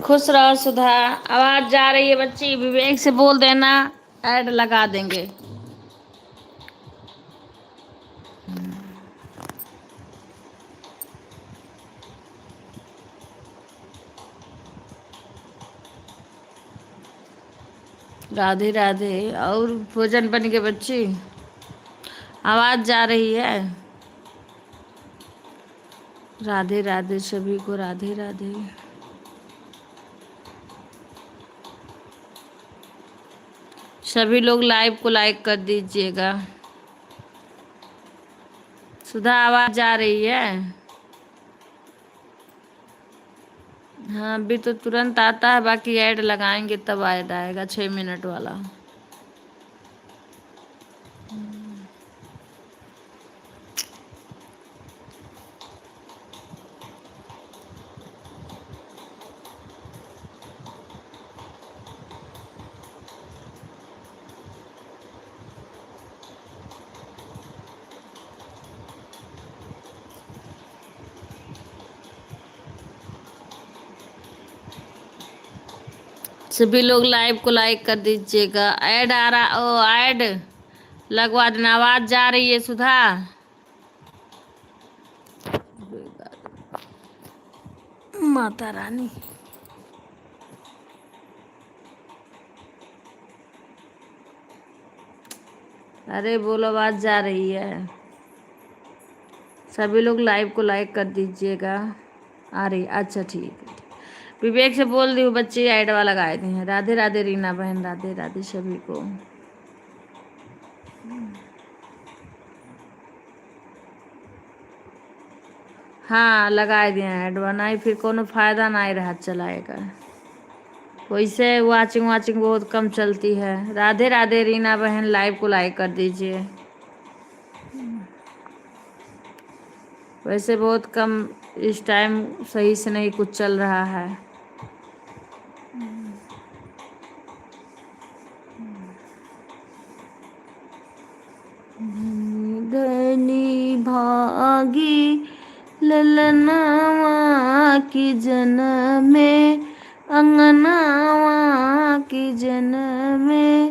खुश रहो सुधा। आवाज जा रही है बच्ची, विवेक से बोल देना, ऐड लगा देंगे। राधे राधे। और भोजन बन के बच्ची, आवाज जा रही है। राधे राधे सभी को, राधे राधे। सभी लोग लाइव को लाइक कर दीजिएगा। सुधा आवाज जा रही है? हाँ, अभी तो तुरंत आता है, बाकी ऐड लगाएंगे तब ऐड आएगा 6 मिनट वाला। सभी लोग लाइव को लाइक कर दीजिएगा। ऐड आ रहा, ओ ऐड लगवा देना। आवाज जा रही है सुधा? माता रानी। अरे बोलो, आवाज जा रही है? सभी लोग लाइव को लाइक कर दीजिएगा। आ रही? अच्छा ठीक है। विवेक से बोल दी हूँ, बच्चे ऐड वाला लगाए थे हैं। राधे राधे रीना बहन, राधे राधे सभी को। हाँ लगाए दिए ऐड, बनाई फिर कोनो फायदा ना रहा चलाएगा। वैसे वाचिंग वाचिंग बहुत कम चलती है। राधे राधे रीना बहन, लाइव को लाइक कर दीजिए। वैसे बहुत कम इस टाइम, सही से नहीं कुछ चल रहा है। धनी भागी ललनावा की जनमे, अंगनावा की जनमे,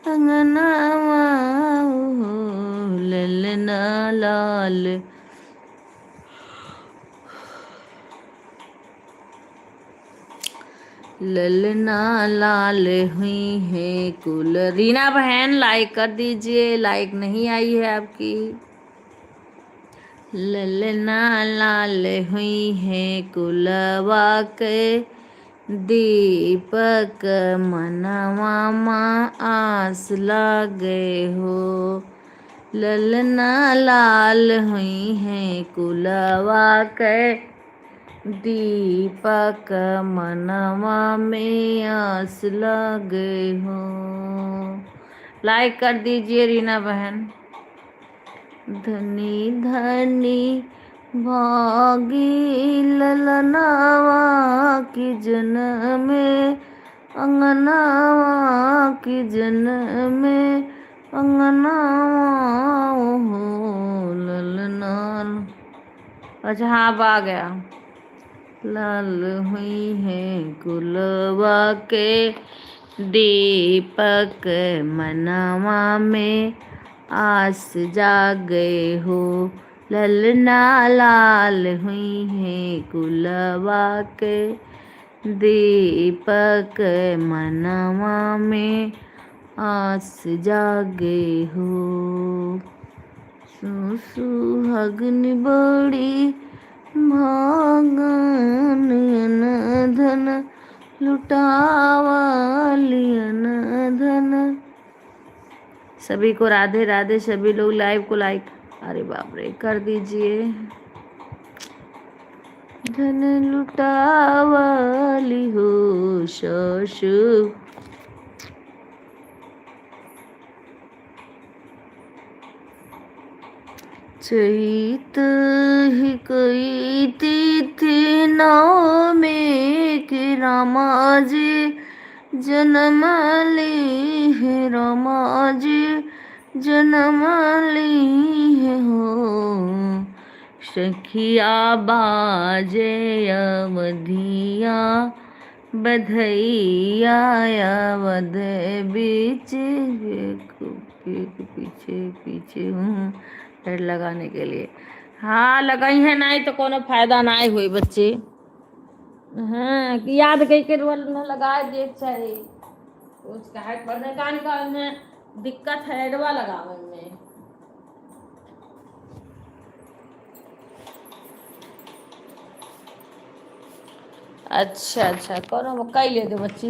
अंगनावा हो ललना लाल। ललना लाल हुई है कुल। रीना बहन लाइक कर दीजिए, लाइक नहीं आई है आपकी। ललना लाल हुई है कुलवा के, दीपक मनवा माँ आस लागे हो। ललना लाल हुई है कुलवा के, दीपक मनवा में आस लगे हो। लाइक कर दीजिए रीना बहन। धनी धनी भागी ललनावा की जनमे, अंगनावा की जनमे, अंगनावा हो ललना। अच्छा हाँ, अब आ गया। लाल हुई है कुलवा के, दीपक मनवा में आस जागे हो। ललना लाल हुई है कुलवा के, दीपक मनवा में आस जागे हो। सुहागन बड़ी भागन, धन लुटावालियन धन। सभी को राधे राधे। सभी लोग लाइव को लाइक, अरे बाप रे, कर दीजिए। धन लुटावाली हो ससुर। चैत ही कोई तिथि नाव में कि रामा जी जन्म ली है, रामा जी जन्म ली है हो। सखिया बाजे अवधिया बधई आया वध बीच के पीछे पीछे हूँ पेड़ लगाने के लिए। हाँ लगाई है, नहीं तो कोनो फायदा नहीं हुई बच्चे। हाँ कि याद कई के रोल में लगा दे चाहिए उसका है पढ़ने का में दिक्कत है एडवा लगावे में। अच्छा अच्छा करो कई ले दो बच्ची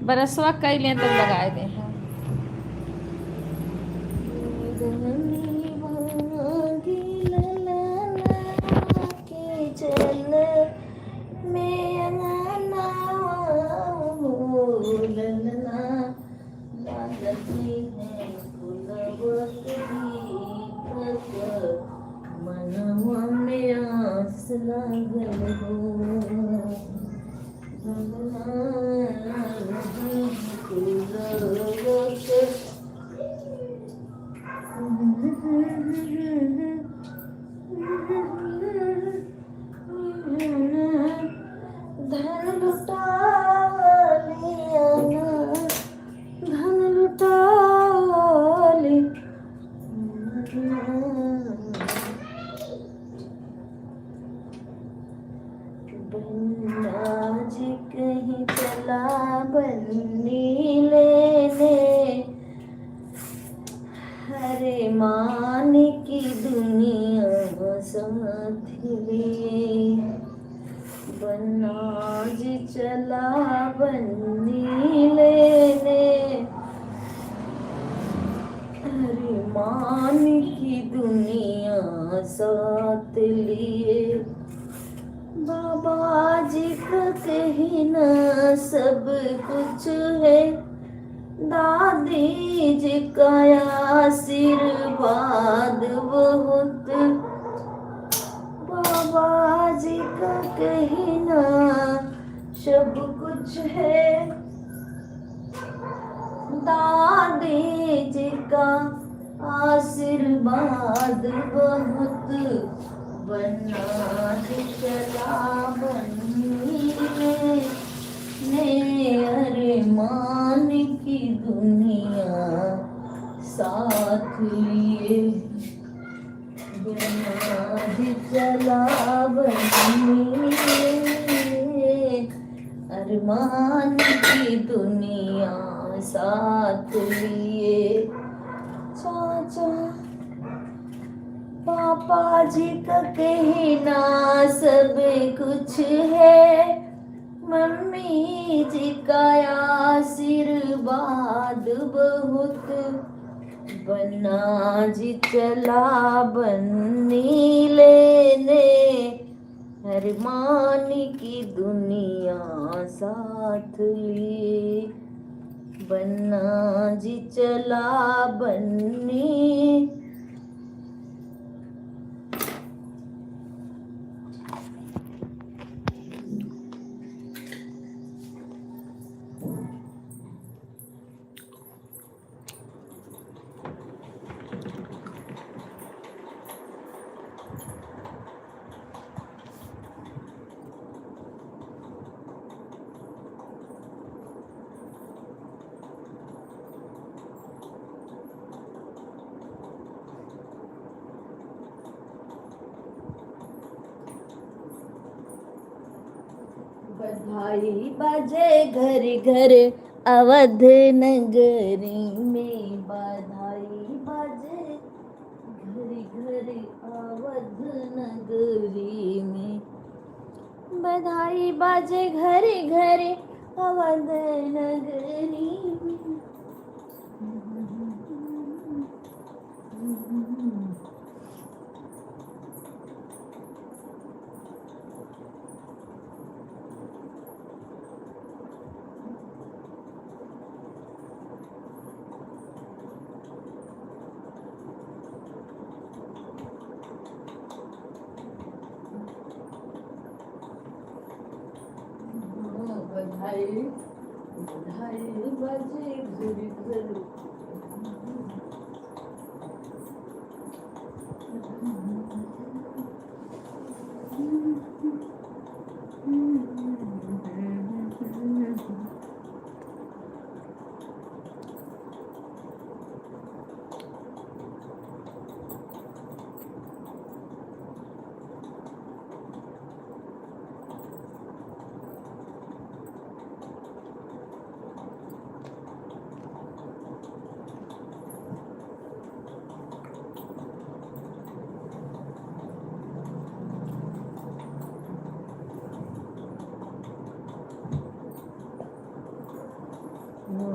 बरसवा कई ले तो लगा दे हैं। मनवा में आस लागल धन लुटा लिया धन लुटा आज कहीं चला बन्नी लेने हरे मान की दुनिया साथ लिए बनाज चला बन्नी लेने हरे मान की दुनिया साथ लिए बाबा जी का कहना सब कुछ है दादी जी का आशीर्वाद बहुत बाबा जी का कहना सब कुछ है दादी जी का आशीर्वाद बहुत बनाज चला बन्नी ने अरे मान की दुनिया साथ लिए बनाज चला बन्नी अरमान की दुनिया साथ लिए चाचा पापा जी का कहना सब कुछ है मम्मी जी का आशीर्वाद बहुत बनाज चला बन्नी लेने अरमान की दुनिया साथ लिए बनाज चला बन्नी बधाई बजे घर घर अवध नगरी में बधाई बजे घर घर अवध नगरी में बधाई बजे घर घर अवध नगरी में बधाई बधाई बजे घर घर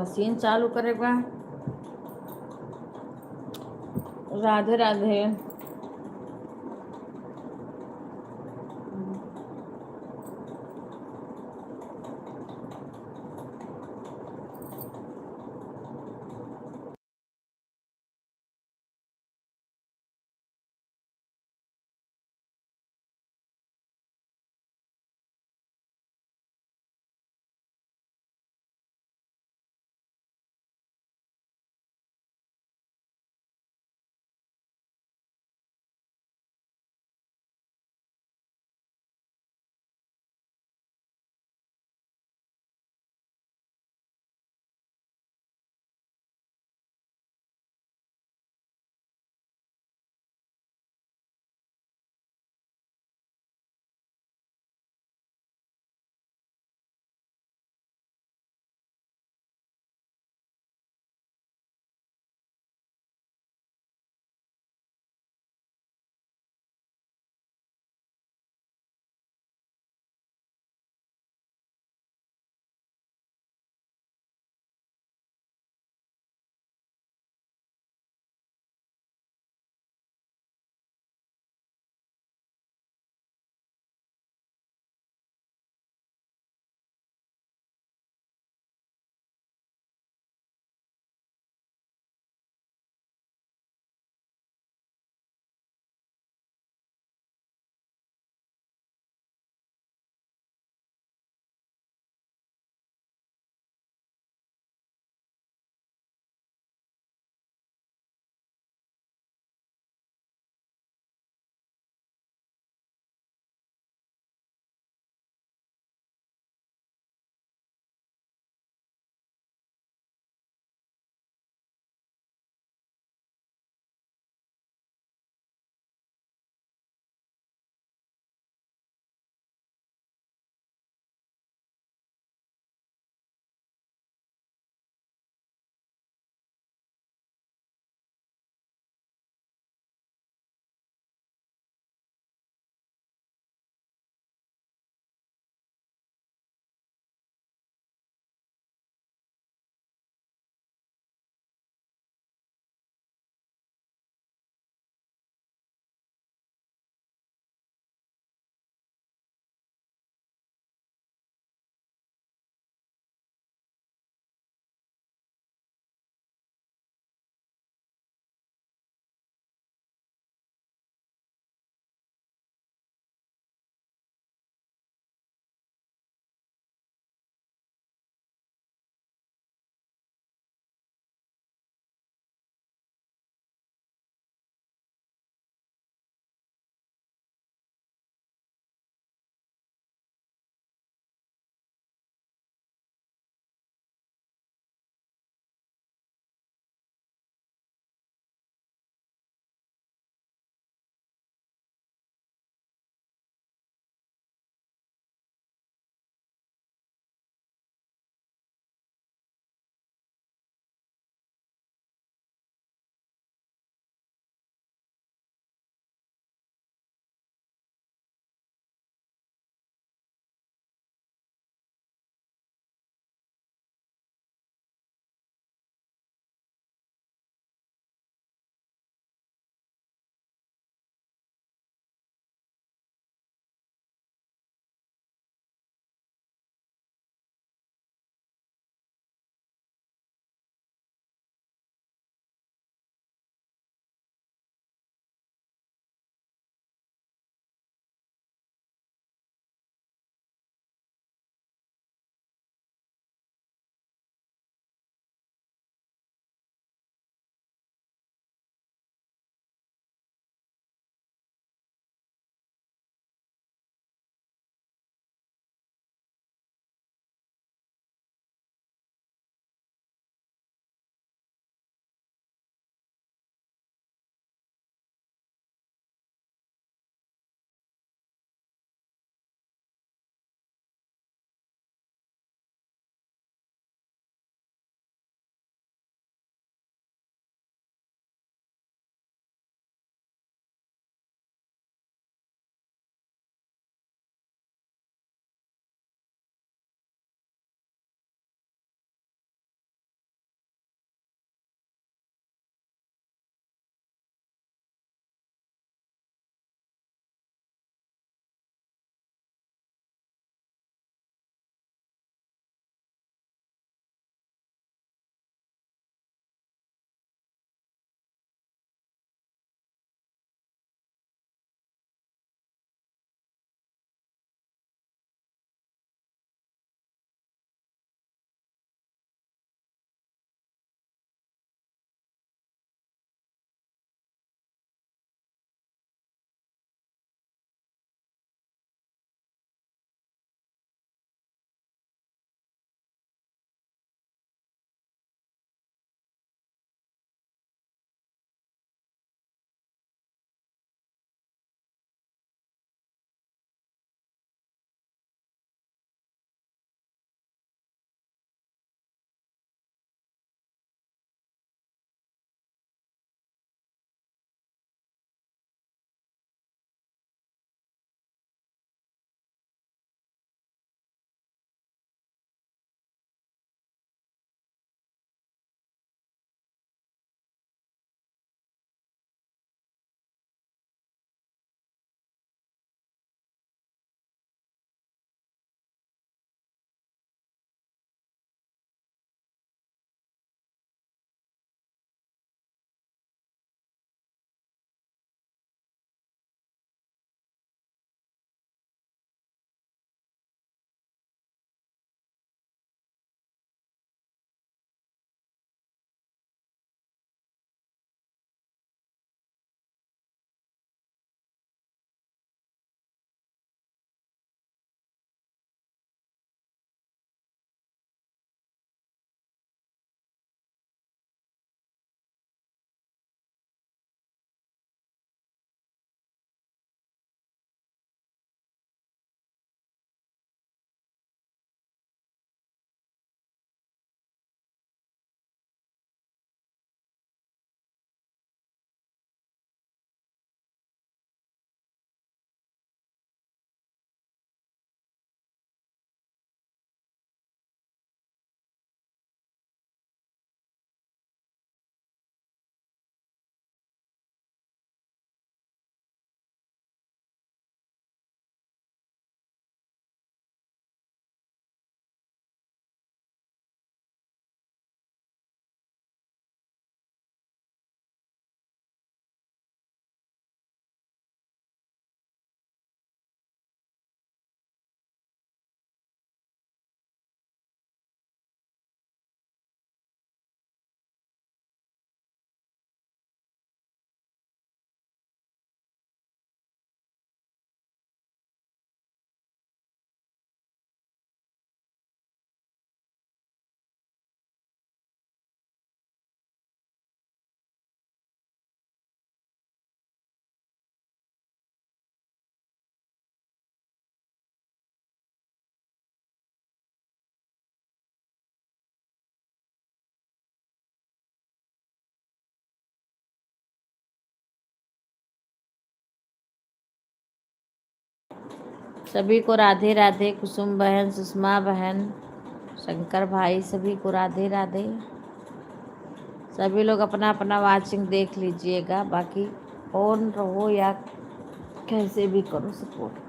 मशीन चालू करेगा। राधे राधे। सभी को राधे राधे। कुसुम बहन, सुषमा बहन, शंकर भाई, सभी को राधे राधे। सभी लोग अपना अपना वाचिंग देख लीजिएगा, बाकी ऑन रहो या कैसे भी करो सपोर्ट।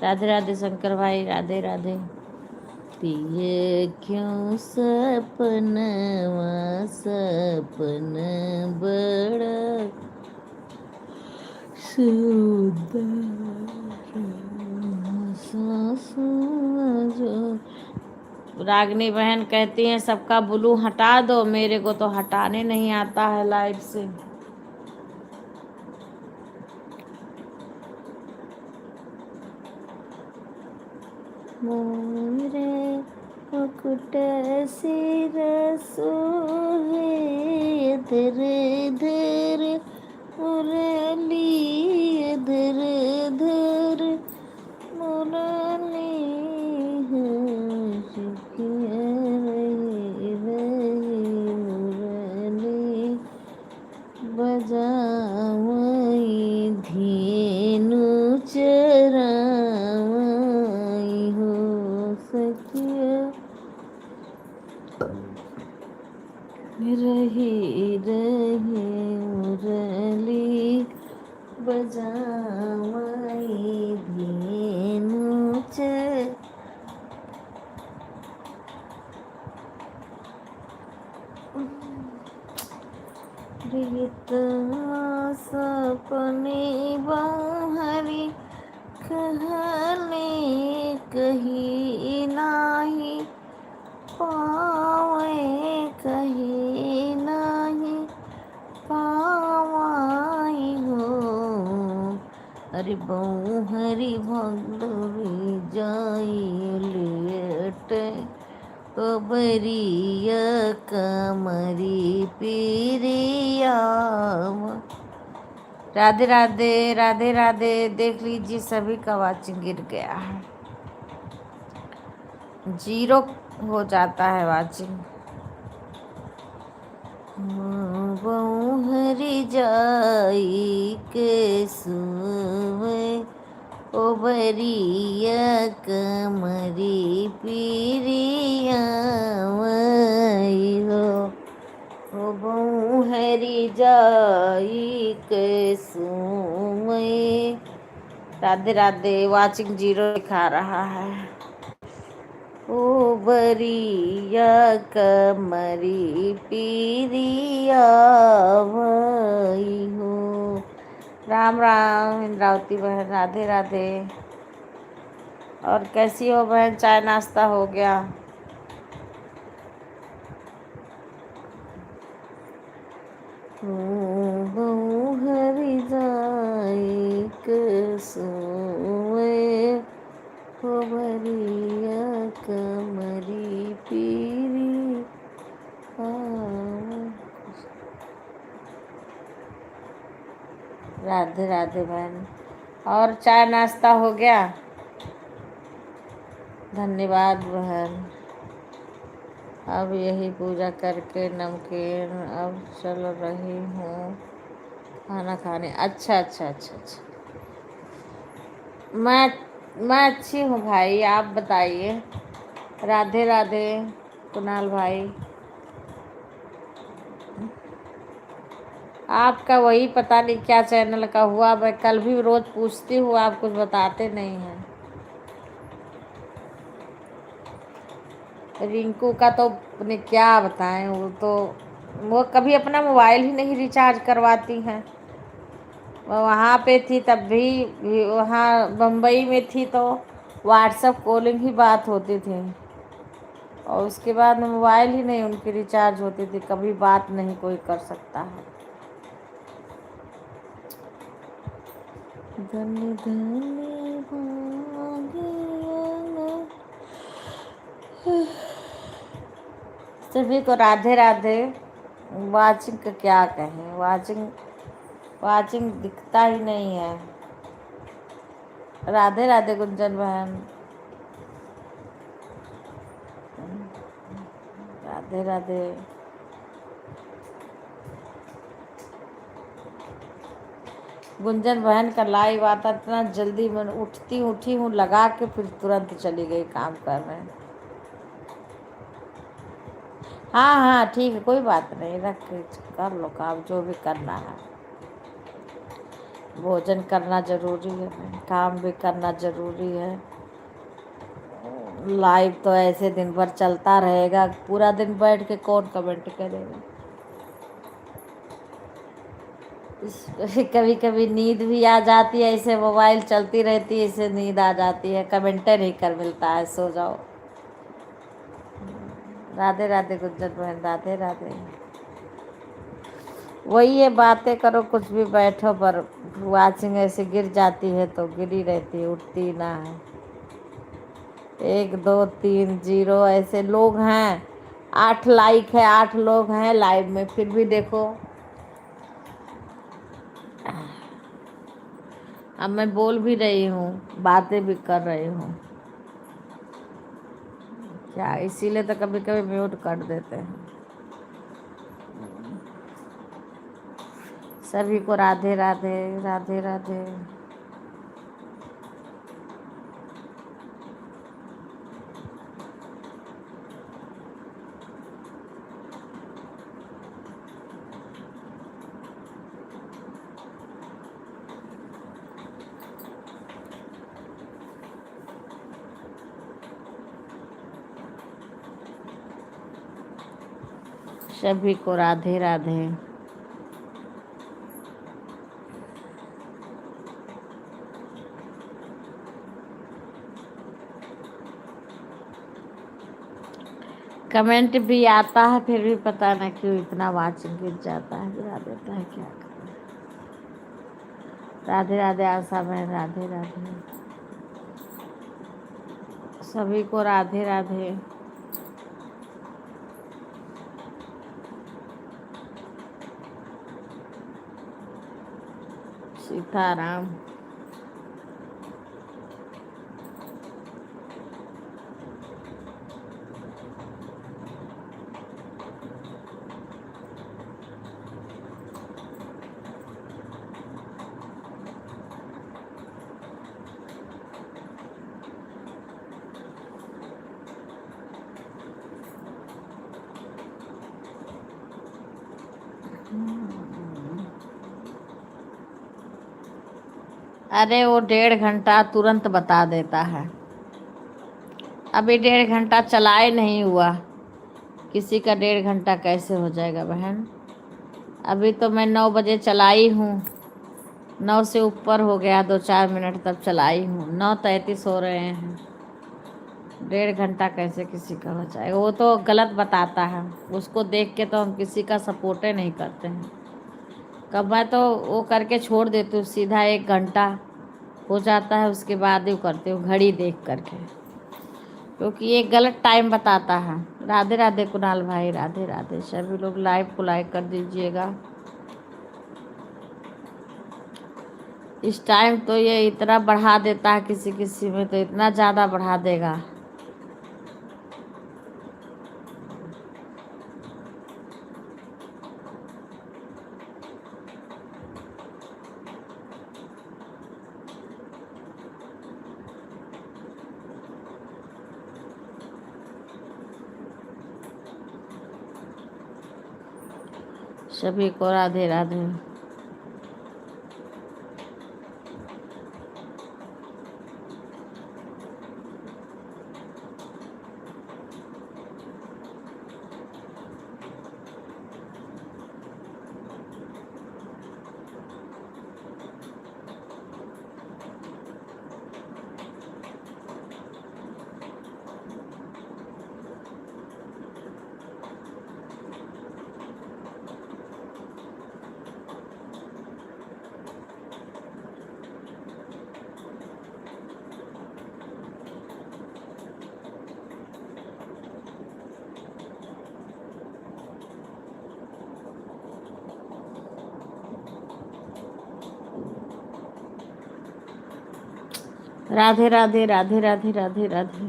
राधे राधे शंकर भाई, राधे राधे। पिए क्यों सपनवा सपन बड़ा सुंदर जो। रागनी बहन कहती हैं सबका ब्लू हटा दो, मेरे को तो हटाने नहीं आता है लाइव से। मोरे मुकुट सिर सोहे, धर धर मुरली, धर धर मुरली, रही रही मुरली बजावई, धेनु चरावई हो सखिया, रही रही मुरली बजावई, धेनु प्रीत सपने बहरी कहले कही नाही पावे, कही नाही पावाई हो। अरे बहुहरी भगदरी जाई लेट, बरिया कमरी पीरिया। राधे राधे, राधे राधे। देख लीजिए सभी का वाचिंग गिर गया है, 0 हो जाता है वाचिंग। बहुहरी जाई के सुवे, ओ बरिया कमरी पीरिया वही हो। ओ बहुहरी जाई के सुवे। राधे राधे। वाचिंग 0 दिखा रहा है। ओ बरिया कमरी पीरिया वही हो। राम राम इंद्रावती बहन, राधे राधे। और कैसी हो बहन, चाय नाश्ता हो गया? हरि जाई कसोए, बरिया कमरी पीरी। राधे राधे बहन। और चाय नाश्ता हो गया? धन्यवाद बहन। अब यही पूजा करके नमकीन अब चल रही हूँ खाना खाने। अच्छा अच्छा अच्छा अच्छा। मैं मैं अच्छी हूँ भाई, आप बताइए। राधे राधे कुणाल भाई। आपका वही पता नहीं क्या चैनल का हुआ, मैं कल भी रोज पूछती हूँ, आप कुछ बताते नहीं हैं। रिंकू का तो अपने क्या बताएं, वो कभी अपना मोबाइल ही नहीं रिचार्ज करवाती हैं। वो वहाँ पे थी तब भी वहाँ बम्बई में थी तो व्हाट्सएप कॉलिंग ही बात होती थी, और उसके बाद मोबाइल ही नहीं उनकी रिचार्ज होती थी, कभी बात नहीं कोई कर सकता है। धन्य धन्य भाग्य। सभी को राधे राधे। वाचिंग का क्या कहें, वाचिंग वाचिंग दिखता ही नहीं है। राधे राधे गुंजन बहन। राधे राधे। गुंजन बहन का लाइव आता इतना जल्दी, मैं उठी हूँ लगा के, फिर तुरंत चली गई काम करने। हाँ हाँ ठीक है, कोई बात नहीं, रख के कर लो काम जो भी करना है। भोजन करना जरूरी है, काम भी करना जरूरी है। लाइव तो ऐसे दिन भर चलता रहेगा, पूरा दिन बैठ के कौन कमेंट करेगा। कभी कभी नींद भी आ जाती है, ऐसे मोबाइल चलती रहती है, इससे नींद आ जाती है, कमेंटर ही कर मिलता है, सो जाओ। राधे राधे गुज्जर बहन, राधे राधे। वही है, बातें करो कुछ भी, बैठो पर वाचिंग ऐसे गिर जाती है तो गिरी रहती है, उठती ना है। 1 2 3 0 ऐसे लोग हैं, 8 लाइक है, 8 लोग हैं लाइव में, फिर भी देखो। अब मैं बोल भी रही हूँ, बातें भी कर रही हूँ, क्या इसीलिए तो कभी कभी म्यूट कर देते हैं। सभी को राधे राधे, राधे राधे। सभी को राधे राधे। कमेंट भी आता है, फिर भी पता ना क्यों इतना वाचिंग गिर जाता है, गिरा देता है, क्या करें। राधे राधे आशा बहन, राधे राधे। सभी को राधे राधे। सीताराम। अरे वो 1.5 घंटा तुरंत बता देता है, अभी 1.5 घंटा चलाए नहीं हुआ, किसी का 1.5 घंटा कैसे हो जाएगा बहन। अभी तो मैं 9 बजे चलाई हूँ, 9 से ऊपर हो गया, 2-4 मिनट तब चलाई हूँ, 9:33 हो रहे हैं, 1.5 घंटा कैसे किसी का हो जाएगा। वो तो गलत बताता है, उसको देख के तो हम किसी का सपोर्टे नहीं करते हैं। कब मैं तो वो करके छोड़ देती हूँ, सीधा 1 घंटा हो जाता है उसके बाद ही करती हूँ, घड़ी देख करके, क्योंकि ये गलत टाइम बताता है। राधे राधे कुणाल भाई, राधे राधे। सभी लोग लाइव को लाइक कर दीजिएगा। इस टाइम तो ये इतना बढ़ा देता है, किसी किसी में तो इतना ज़्यादा बढ़ा देगा। सभी को राधे राधे। राधे राधे राधे राधे राधे राधे।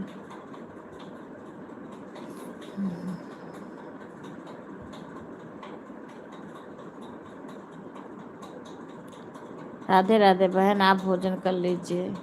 राधे राधे बहन, आप भोजन कर लीजिए।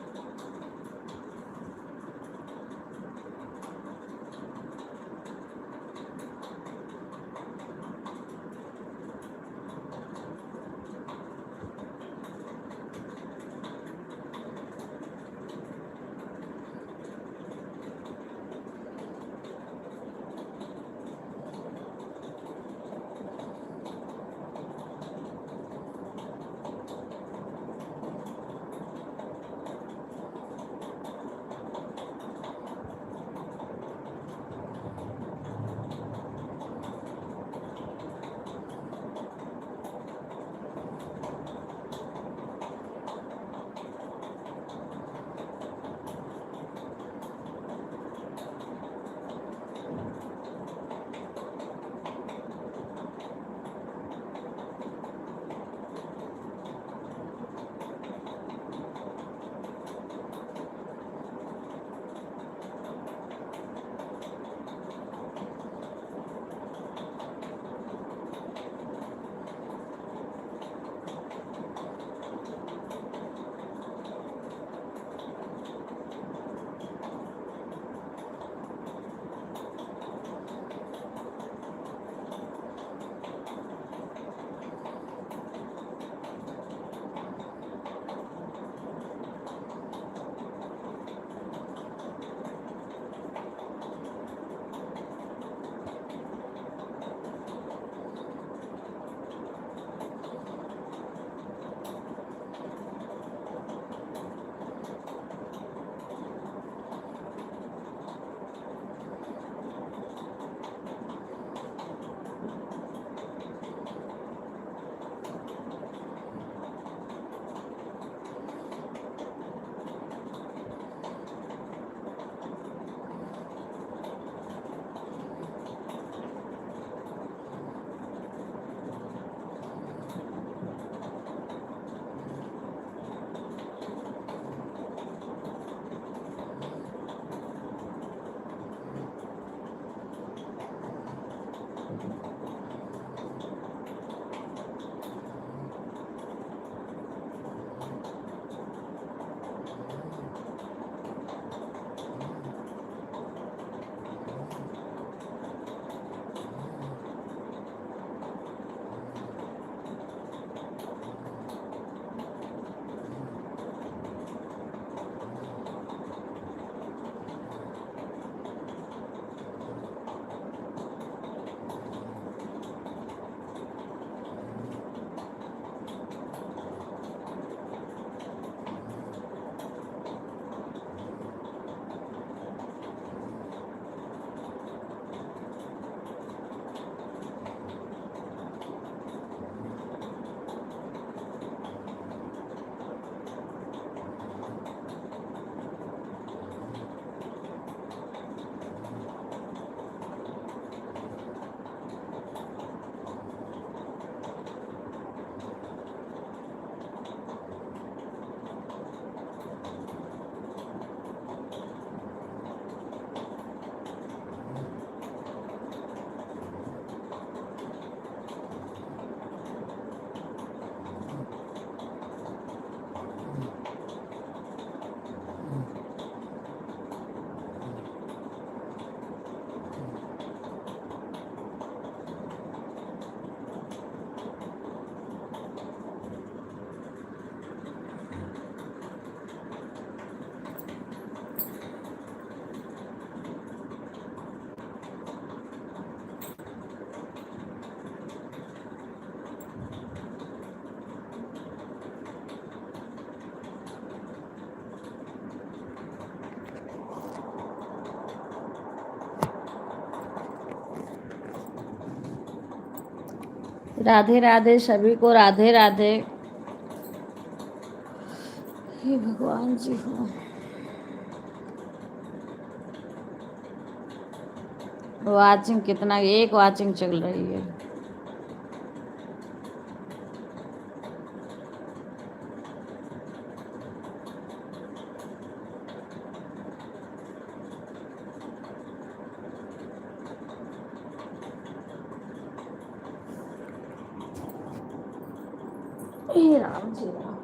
राधे राधे सभी को, राधे राधे। हे भगवान जी हो। वाचिंग कितना, एक वाचिंग चल रही है। हे राम जी राम।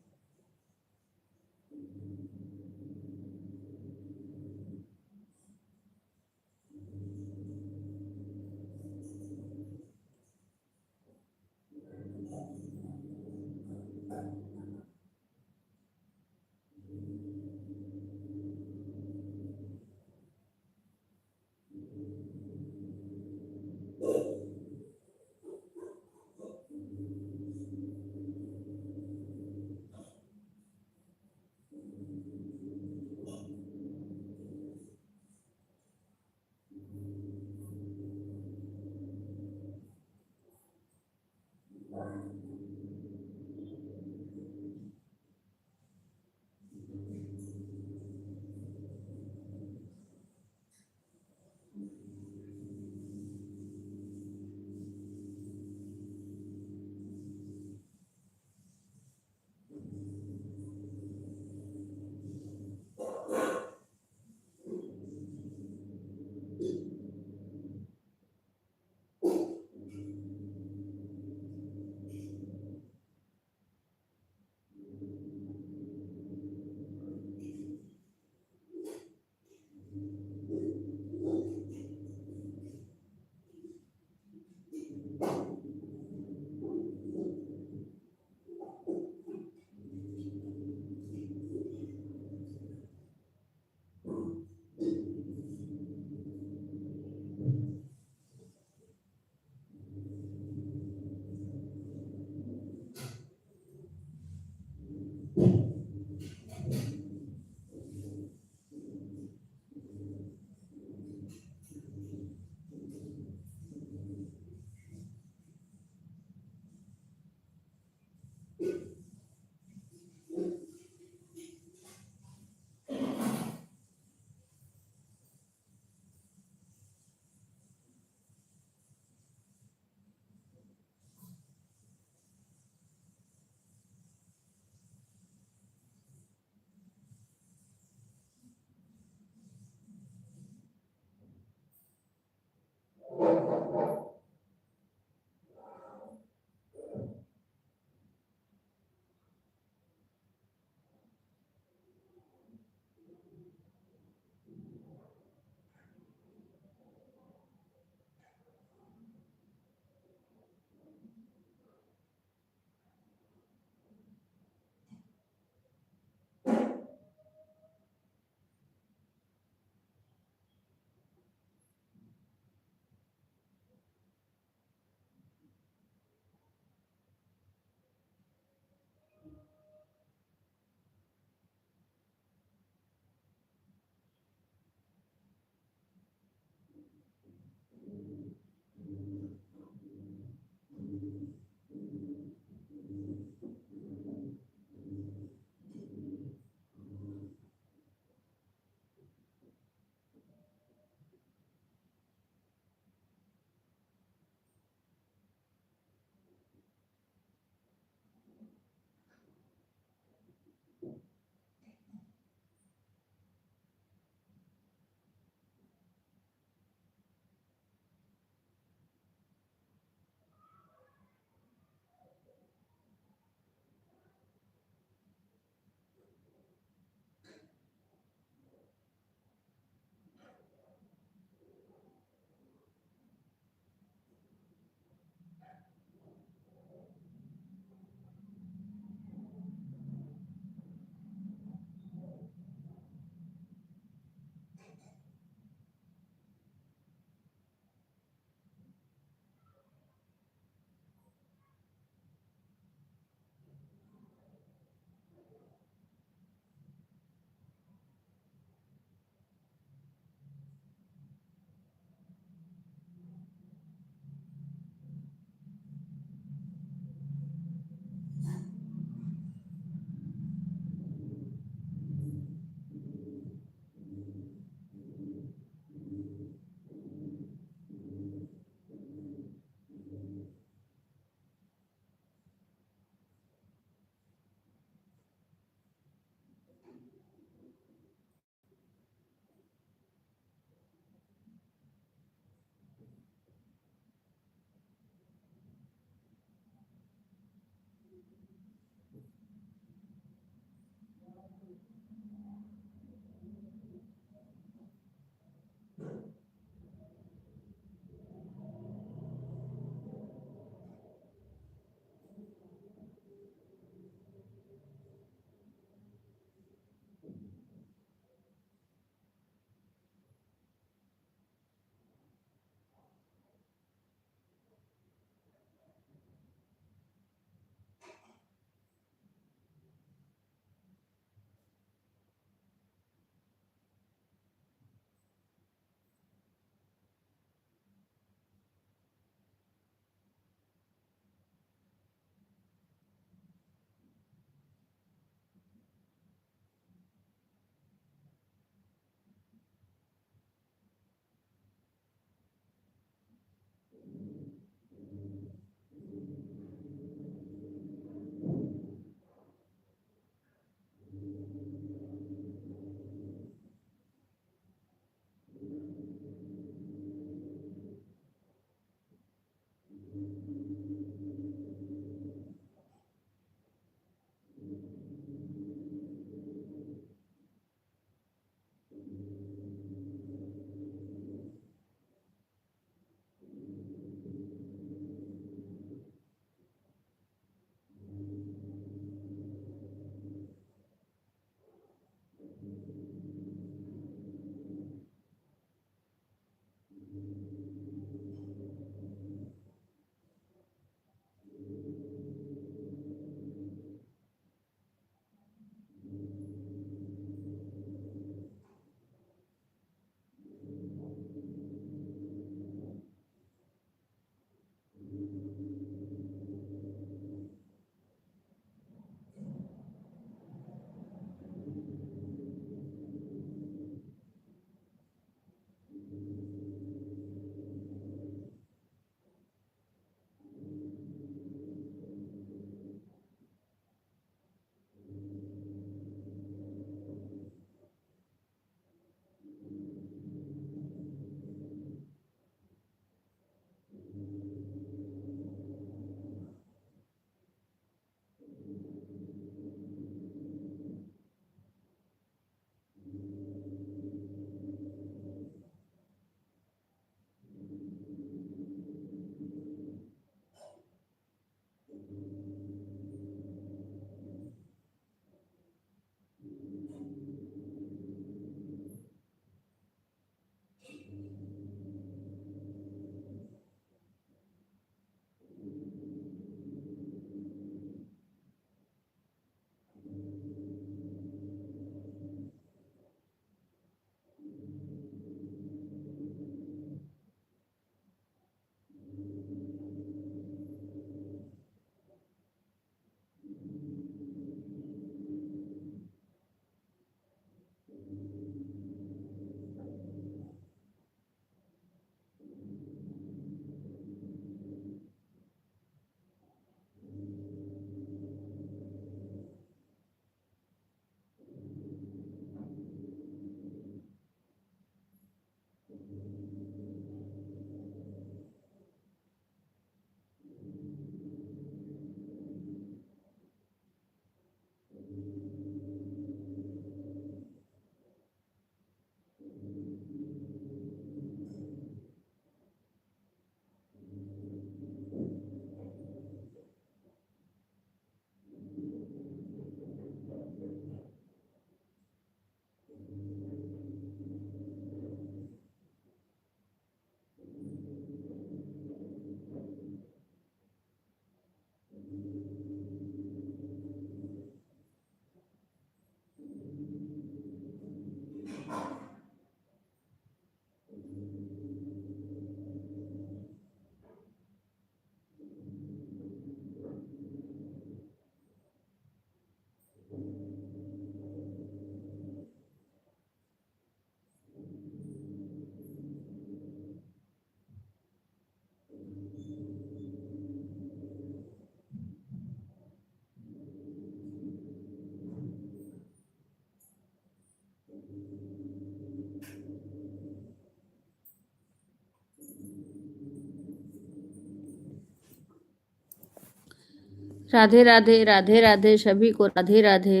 राधे राधे, राधे राधे, सभी को राधे राधे।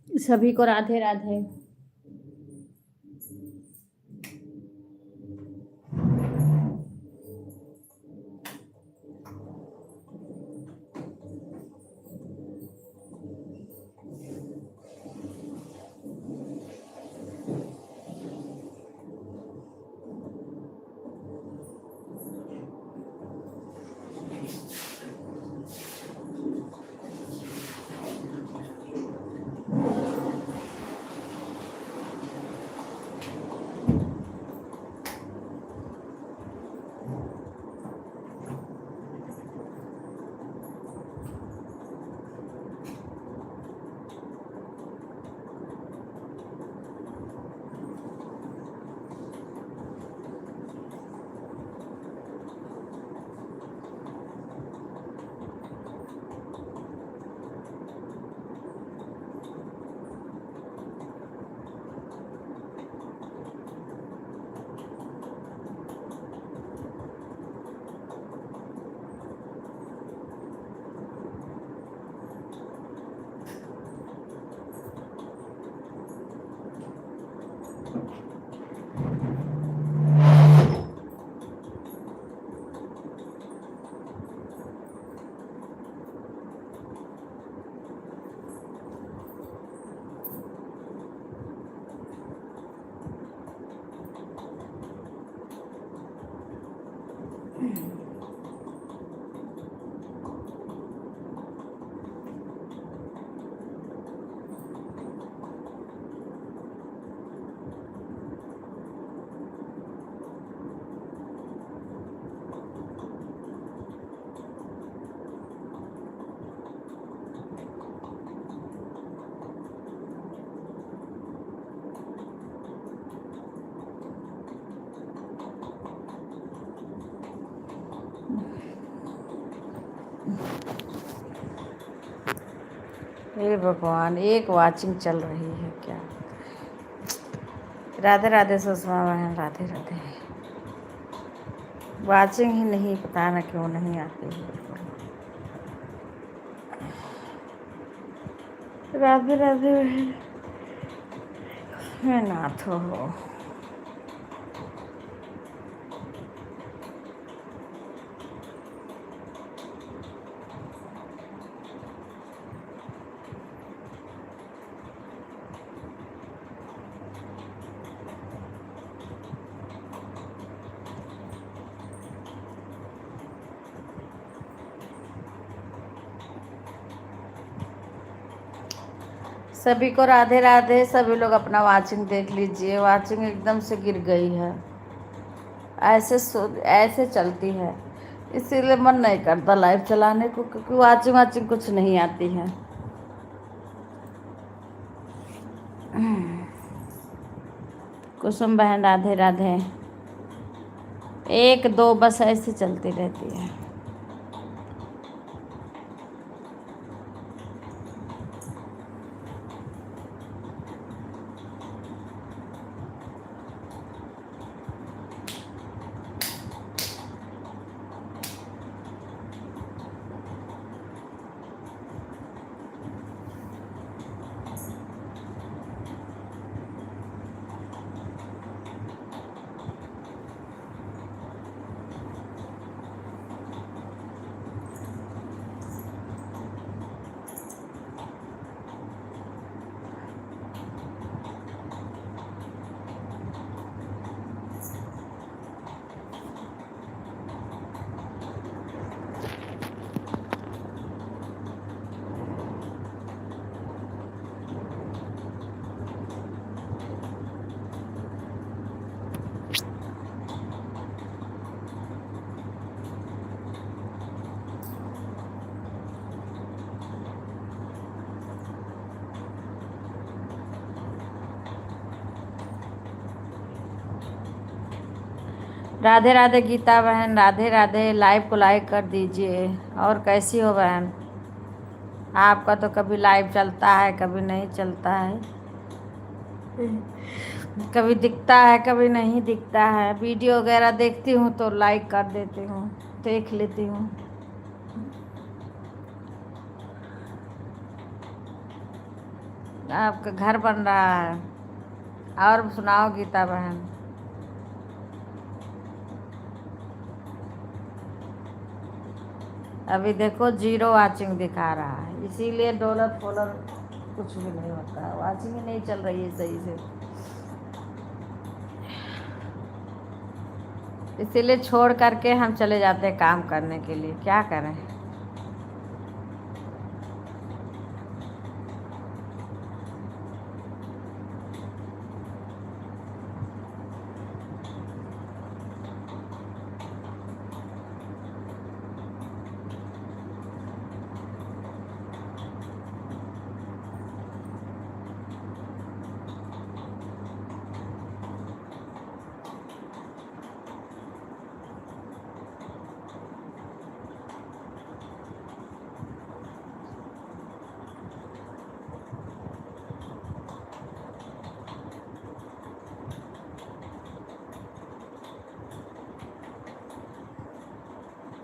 सभी को राधे राधे। हे भगवान, एक वाचिंग चल रही है क्या। राधे राधे सुषमा बहन, राधे राधे। वाचिंग ही नहीं, पता ना क्यों नहीं आती है। राधे राधे बहन, मैं नाथ हो। सभी को राधे राधे। सभी लोग अपना वाचिंग देख लीजिए। वाचिंग एकदम से गिर गई है, ऐसे चलती है, इसीलिए मन नहीं करता लाइव चलाने को, क्योंकि वाचिंग कुछ नहीं आती है। कुसुम बहन, राधे राधे। एक दो बस ऐसे चलती रहती है। राधे राधे गीता बहन, राधे राधे। लाइव को लाइक कर दीजिए। और कैसी हो बहन? आपका तो कभी लाइव चलता है, कभी नहीं चलता है, कभी दिखता है, कभी नहीं दिखता है। वीडियो वगैरह देखती हूँ तो लाइक कर देती हूँ, देख लेती हूँ। आपका घर बन रहा है। और सुनाओ गीता बहन। अभी देखो 0 वाचिंग दिखा रहा है, इसीलिए डॉलर फॉलर कुछ भी नहीं होता है। वाचिंग ही नहीं चल रही है सही से, इसीलिए छोड़ करके हम चले जाते हैं काम करने के लिए। क्या करें?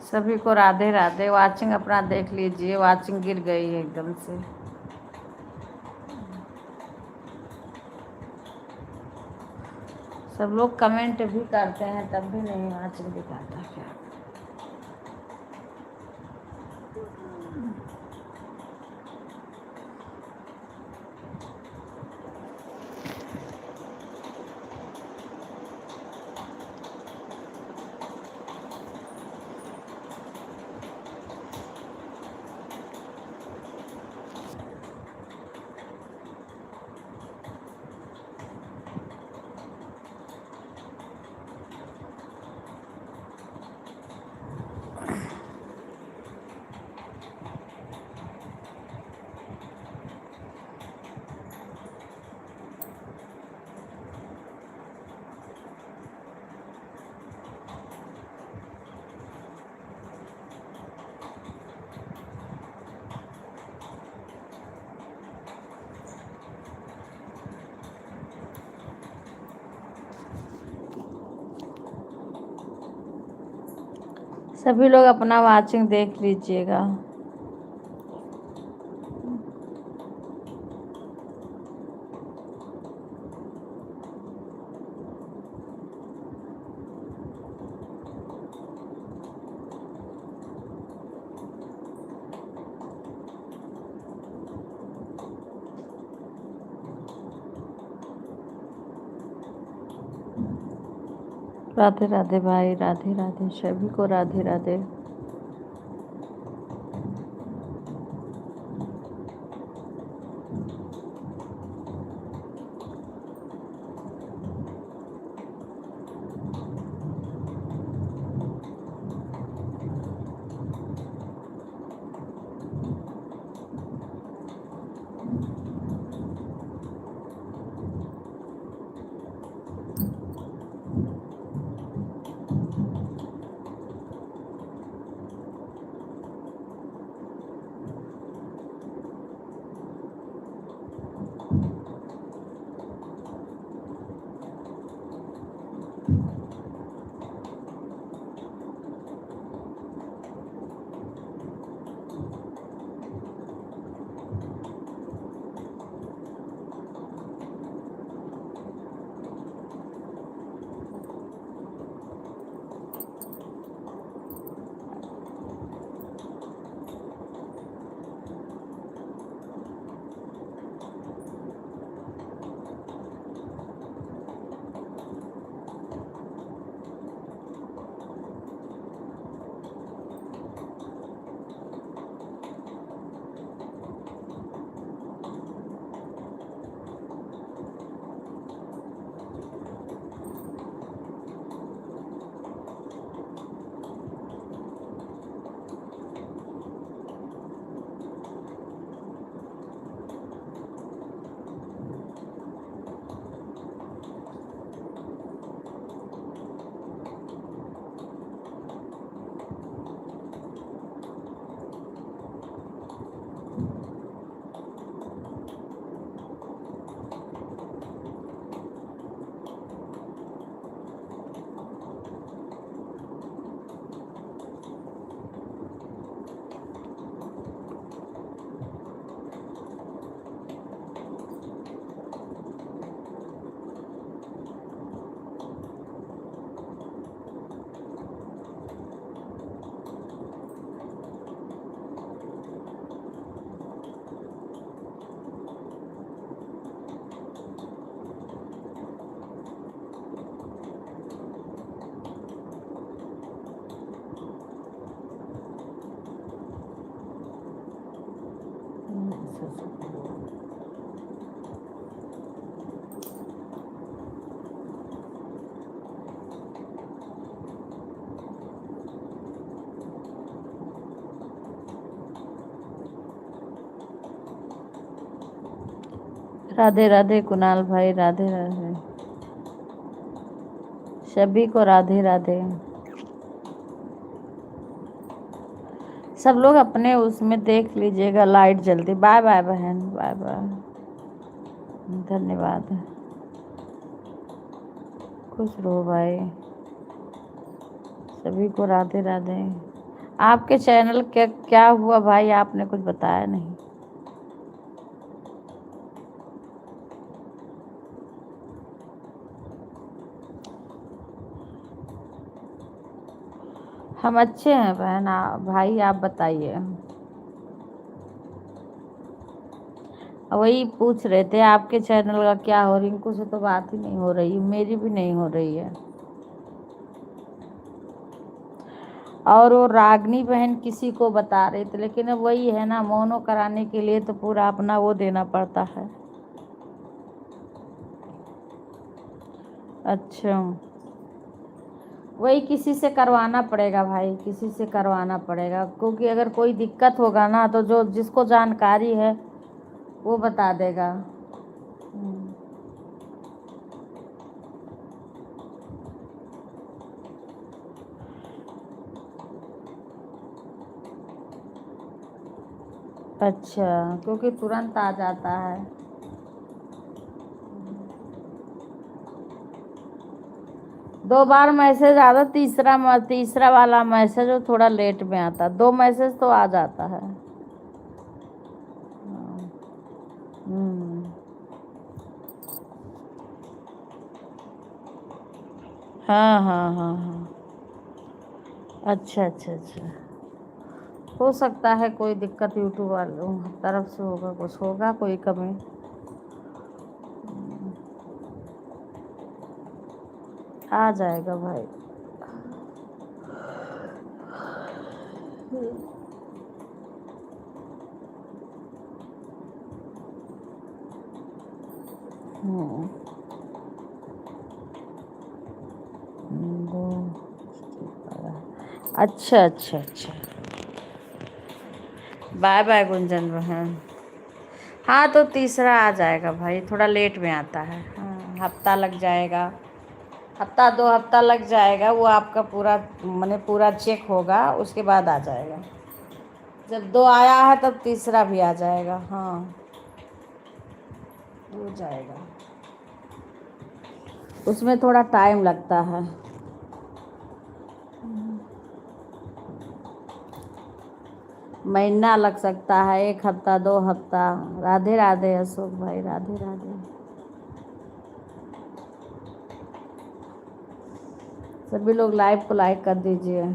सभी को राधे राधे। वाचिंग अपना देख लीजिए, वाचिंग गिर गई है एकदम से। सब लोग कमेंट भी करते हैं तब भी नहीं वाचिंग दिखाता। क्या? सभी लोग अपना वाचिंग देख लीजिएगा। राधे राधे भाई, राधे राधे। सभी को राधे राधे। राधे राधे कुणाल भाई, राधे राधे सभी को, राधे राधे। सब लोग अपने उसमें देख लीजिएगा लाइट जल्दी। बाय बाय बहन, बाय बाय, धन्यवाद। खुश रहो भाई, सभी को राधे राधे। आपके चैनल क्या क्या हुआ भाई, आपने कुछ बताया नहीं। हम अच्छे हैं बहन, भाई आप बताइए। वही पूछ रहे थे आपके चैनल का क्या हो, रिंकू से तो बात ही नहीं हो रही, मेरी भी नहीं हो रही है। और वो रागनी बहन किसी को बता रहे थे, लेकिन अब वही है ना, मोनो कराने के लिए तो पूरा अपना वो देना पड़ता है। अच्छा, वही किसी से करवाना पड़ेगा भाई, किसी से करवाना पड़ेगा, क्योंकि अगर कोई दिक्कत होगा ना तो जो जिसको जानकारी है वो बता देगा। अच्छा, क्योंकि तुरंत आ जाता है। दो बार मैसेज आता, तीसरा वाला मैसेज वो थोड़ा लेट में आता, दो मैसेज तो आ जाता है। हम्म, हाँ हाँ हाँ हाँ। अच्छा अच्छा अच्छा, हो सकता है कोई दिक्कत यूट्यूब वालों तरफ से होगा, कुछ होगा कोई कमी। आ जाएगा भाई। हम्म, अच्छा अच्छा अच्छा, बाय बाय गुंजन बहन। हाँ तो तीसरा आ जाएगा भाई, थोड़ा लेट में आता है। हाँ, हफ्ता लग जाएगा, हफ्ता 2 हफ्ता लग जाएगा, वो आपका पूरा मैंने पूरा चेक होगा, उसके बाद आ जाएगा। जब 2 आया है तब तीसरा भी आ जाएगा। हाँ, हो जाएगा, उसमें थोड़ा टाइम लगता है। महीना लग सकता है, 1 हफ्ता 2 हफ्ता। राधे राधे अशोक भाई, राधे राधे। सभी लोग लाइव को लाइक कर दीजिए।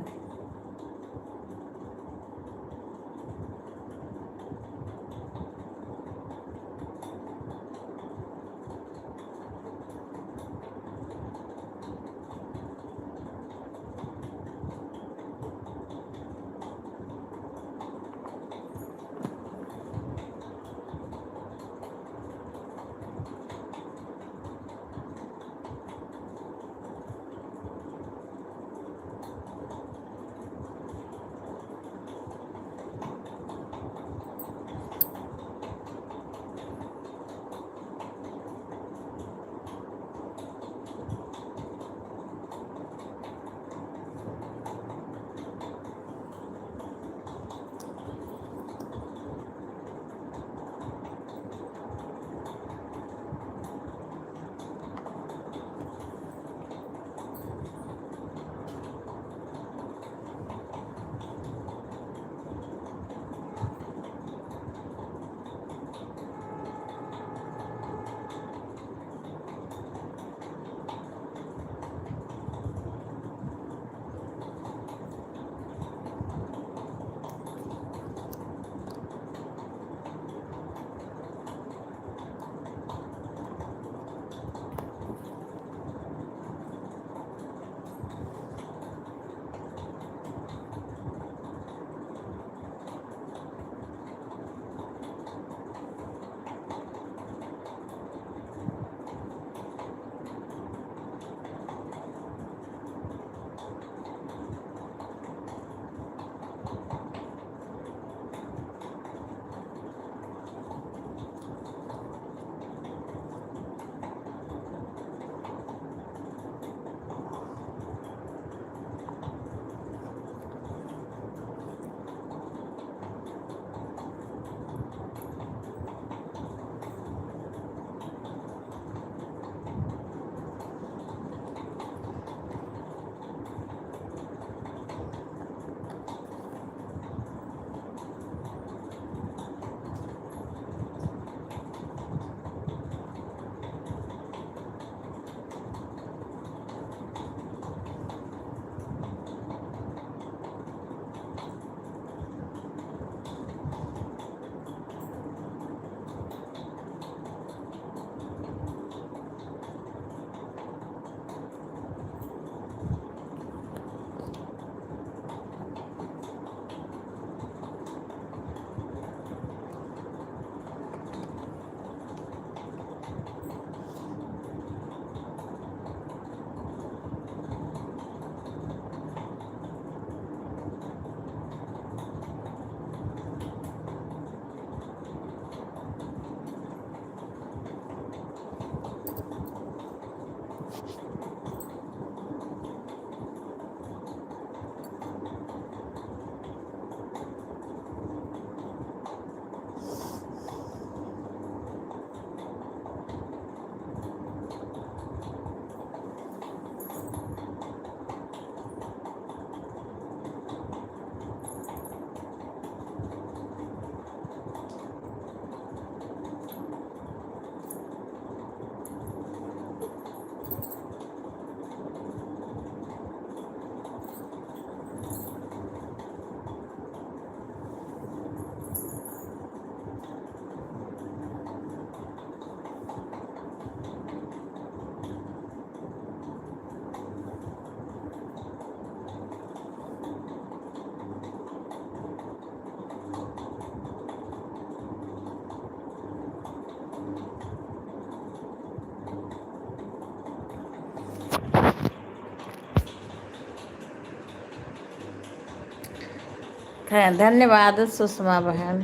धन्यवाद सुषमा बहन,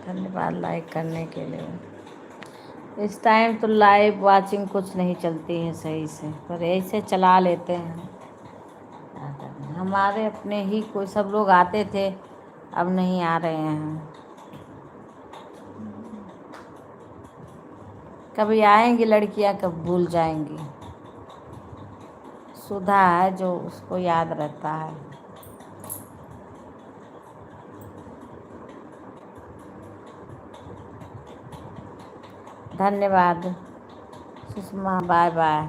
धन्यवाद लाइक करने के लिए। इस टाइम तो लाइव वाचिंग कुछ नहीं चलती है सही से, पर ऐसे चला लेते हैं। हमारे अपने ही कोई सब लोग आते थे, अब नहीं आ रहे हैं। कभी आएंगी लड़कियां, कब भूल जाएंगी। सुधा है जो उसको याद रहता है। धन्यवाद सुषमा, बाय बाय।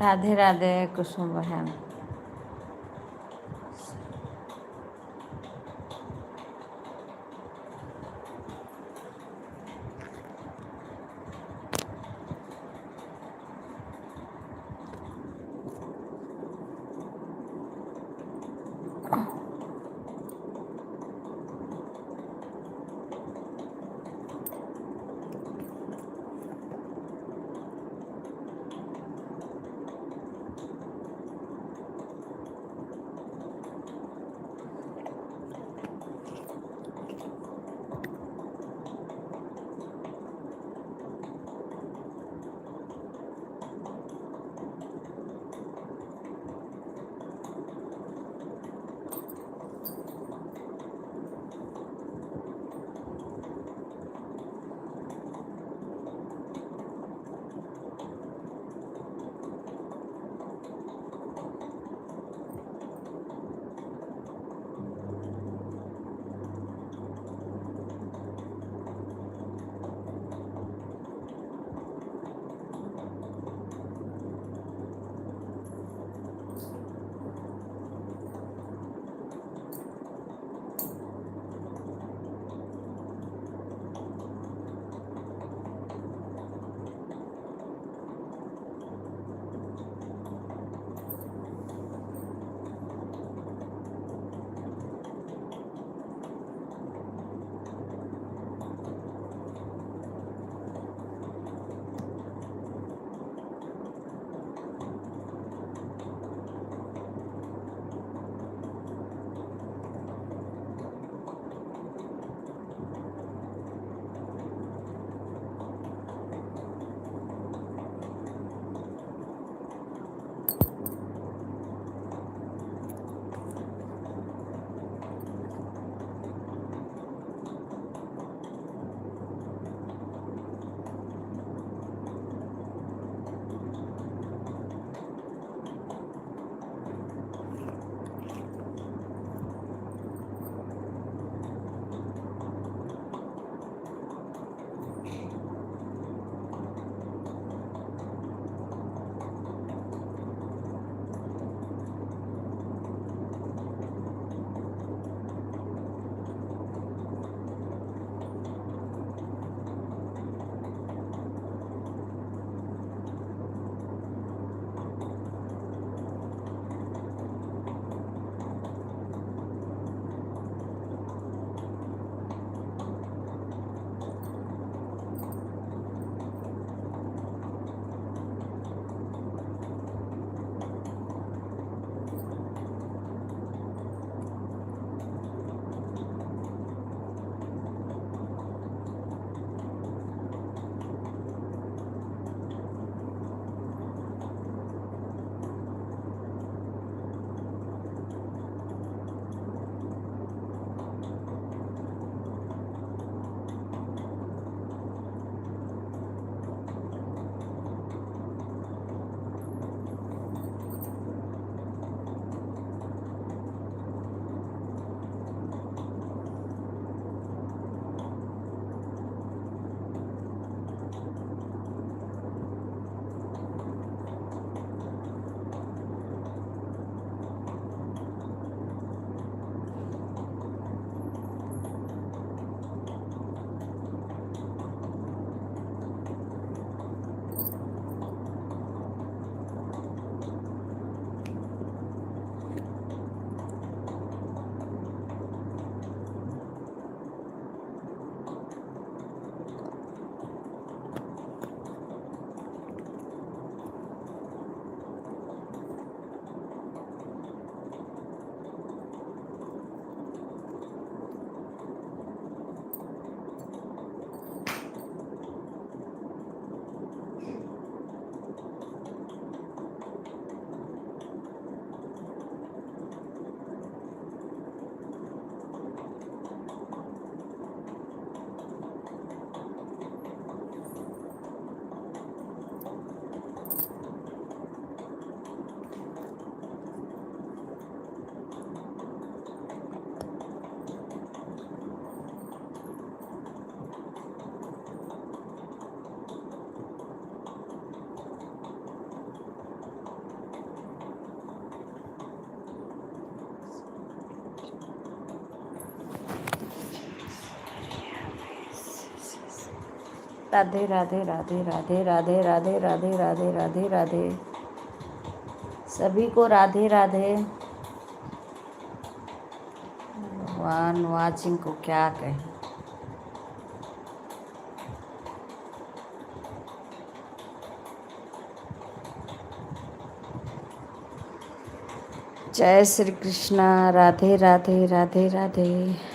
राधे राधे कुसुम बहन। राधे राधे राधे राधे राधे राधे राधे राधे राधे राधे। सभी को राधे राधे। भगवान वाचिंग को क्या कहें। जय श्री कृष्णा। राधे राधे राधे राधे।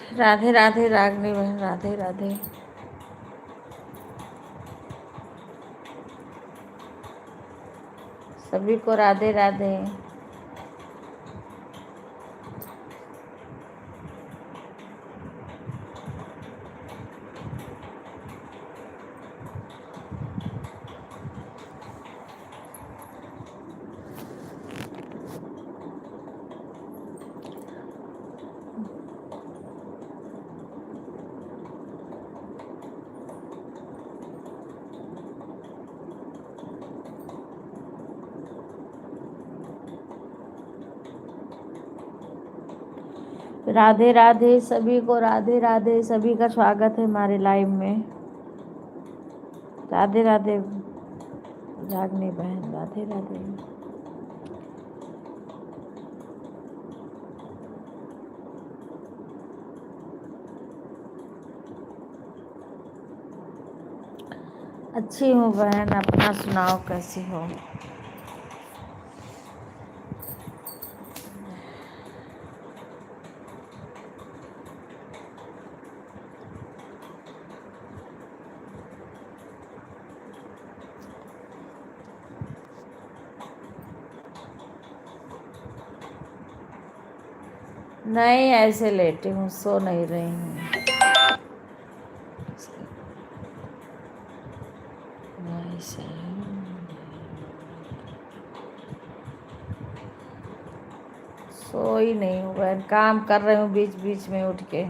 राधे राधे रागनी बहन, राधे राधे। सभी को राधे राधे। राधे राधे सभी को, राधे राधे। सभी का स्वागत है हमारे लाइव में। राधे राधे रागनी बहन, राधे राधे। अच्छी हूँ बहन, अपना सुनाओ कैसी हो? नहीं, ऐसे लेटी हूँ, सो नहीं रही हूँ। ऐसे सो ही नहीं हूँ बहन, काम कर रही हूँ बीच बीच में उठ के।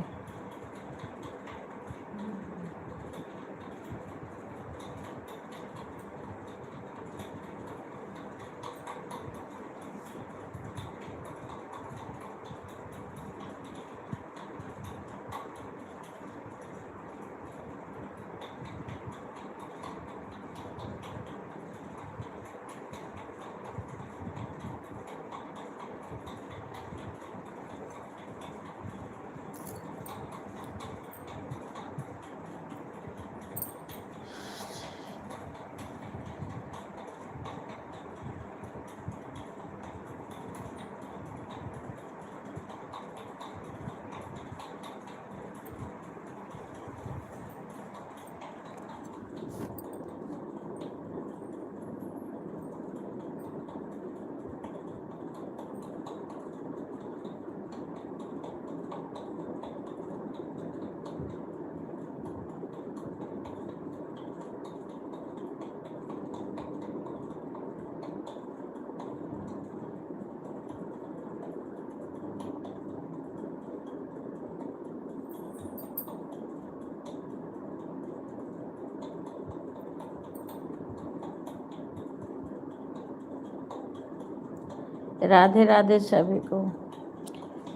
राधे राधे सभी को।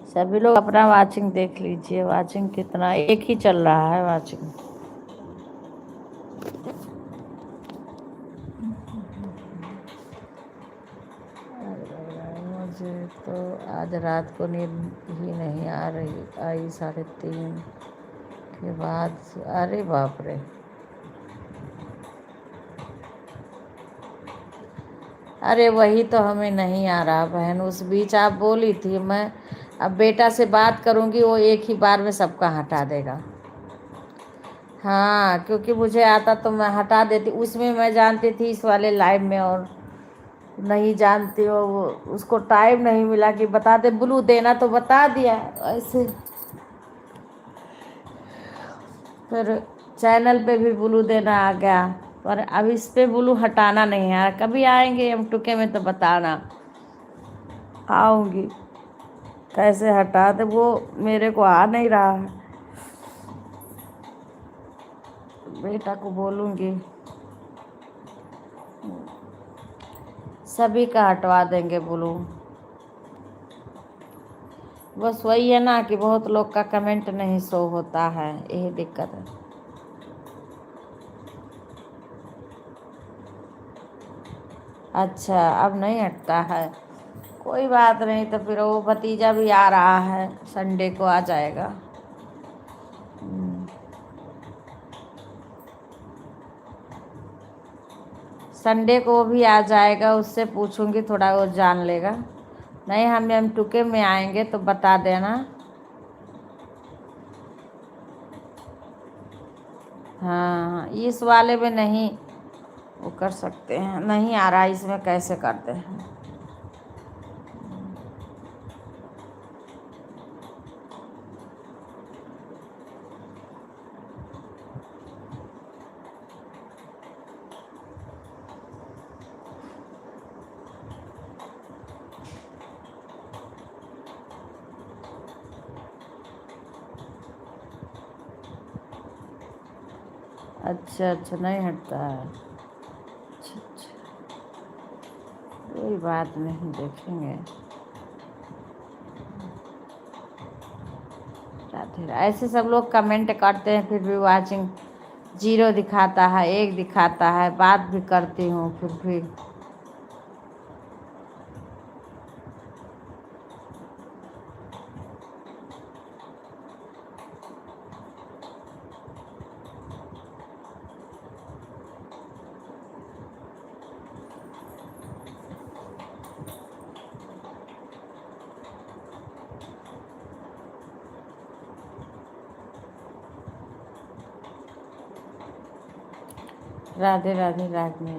सभी लोग अपना वाचिंग देख लीजिए, वाचिंग कितना, एक ही चल रहा है वाचिंग। मुझे तो आज रात को नींद ही नहीं आ रही, आई 3:30 के बाद। अरे बाप रे, अरे वही तो हमें नहीं आ रहा बहन। उस बीच आप बोली थी, मैं अब बेटा से बात करूंगी, वो एक ही बार में सबका हटा देगा। हाँ, क्योंकि मुझे आता तो मैं हटा देती, उसमें मैं जानती थी इस वाले लाइव में, और नहीं जानती हो वो, उसको टाइम नहीं मिला कि बता दे, ब्लू देना तो बता दिया ऐसे। फिर चैनल पे भी ब्लू देना आ गया, पर अब इस पे ब्लू हटाना नहीं है। कभी आएंगे हम टुके में तो बताना, आऊँगी कैसे हटा दे, वो मेरे को आ नहीं रहा है। बेटा को बोलूँगी, सभी का हटवा देंगे ब्लू। बस वही है ना कि बहुत लोग का कमेंट नहीं शो होता है, यही दिक्कत है। अच्छा, अब नहीं हटता है, कोई बात नहीं। तो फिर वो भतीजा भी आ रहा है, संडे को आ जाएगा। संडे को वो भी आ जाएगा, उससे पूछूंगी, थोड़ा वो जान लेगा। नहीं, हम टुके में आएंगे तो बता देना। हाँ, इस वाले में नहीं वो कर सकते हैं, नहीं आ रहा इसमें, कैसे करते हैं। अच्छा अच्छा, नहीं हटता है। अच्छा अच्छा, कोई बात नहीं, देखेंगे। राधे ऐसे सब लोग कमेंट करते हैं, फिर भी वाचिंग 0 दिखाता है, 1 दिखाता है, बात भी करती हूँ फिर भी। राधे राधे राधे।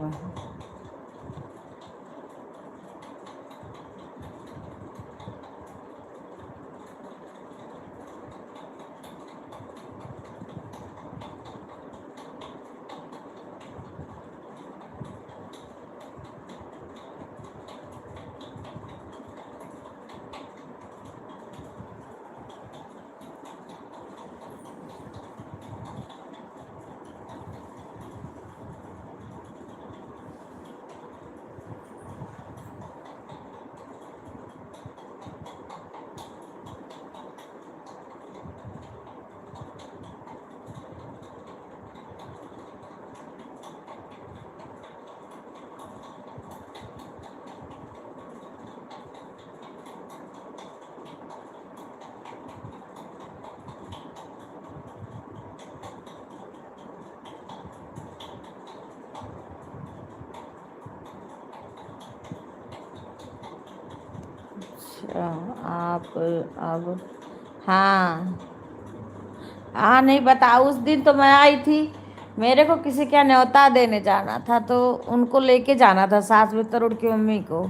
अच्छा, आप अब, हाँ हाँ, नहीं बता, उस दिन तो मैं आई थी, मेरे को किसी का न्योता देने जाना था, तो उनको लेके जाना था, सास में तरुण की मम्मी को।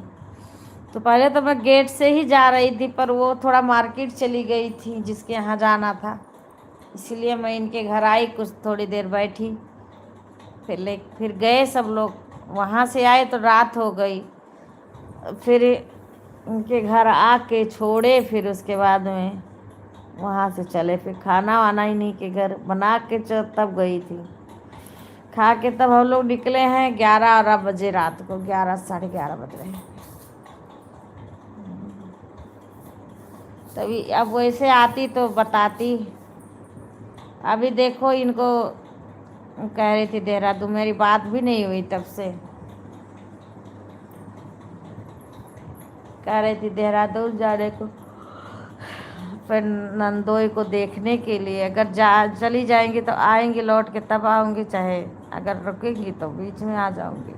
तो पहले तो मैं गेट से ही जा रही थी, पर वो थोड़ा मार्केट चली गई थी जिसके यहाँ जाना था, इसीलिए मैं इनके घर आई, कुछ थोड़ी देर बैठी, फिर गए सब लोग। वहाँ से आए तो रात हो गई, फिर उनके घर आके छोड़े, फिर उसके बाद में वहाँ से चले, फिर खाना वाना इन्हीं के घर बना के तब गई थी। खा के तब हम लोग निकले हैं 11 बजे रात को, 11 साढ़े 11 बज रहे हैं। तभी अब वैसे आती तो बताती। अभी देखो इनको कह रही थी देहरादून, मेरी बात भी नहीं हुई तब से, कह रही थी देहरादून जाने को, फिर नंदोई को देखने के लिए, अगर चली जाएंगी तो आएंगी लौट के तब आऊँगी, चाहे अगर रुकेंगी तो बीच में आ जाऊँगी।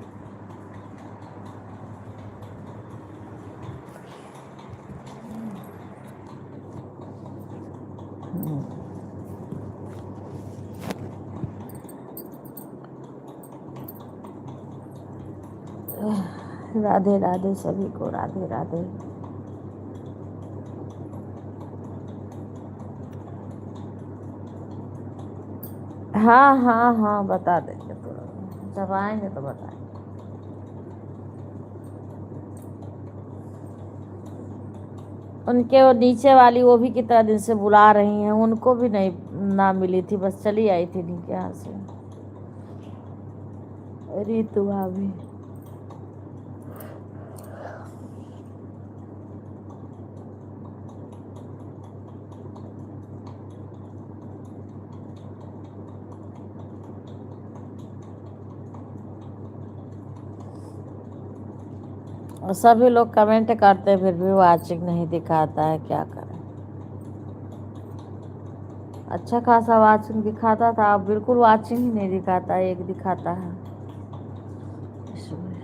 राधे राधे सभी को, राधे राधे। हाँ हाँ हाँ, बता देंगे, तो जब आएंगे तो बताएंगे। उनके वो नीचे वाली, वो भी कितना दिन से बुला रही हैं, उनको भी नहीं ना मिली थी, बस चली आई थी इनके यहाँ से, रीतु भाभी। और सभी लोग कमेंट करते हैं, फिर भी वाचिंग नहीं दिखाता है, क्या करें। अच्छा खासा वाचिंग दिखाता था, अब बिल्कुल वाचिंग ही नहीं दिखाता, 1 दिखाता है इसमें।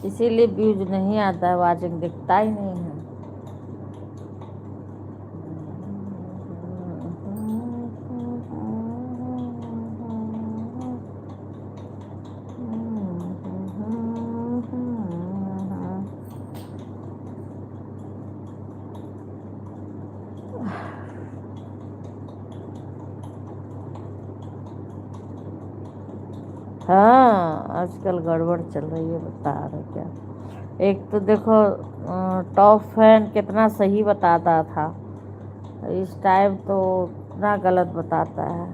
इसीलिए व्यूज नहीं आता है, वाचिंग दिखता ही नहीं है। हाँ, आजकल गड़बड़ चल रही है, बता रहे क्या। एक तो देखो टॉप फैन कितना सही बताता था, इस टाइम तो इतना गलत बताता है,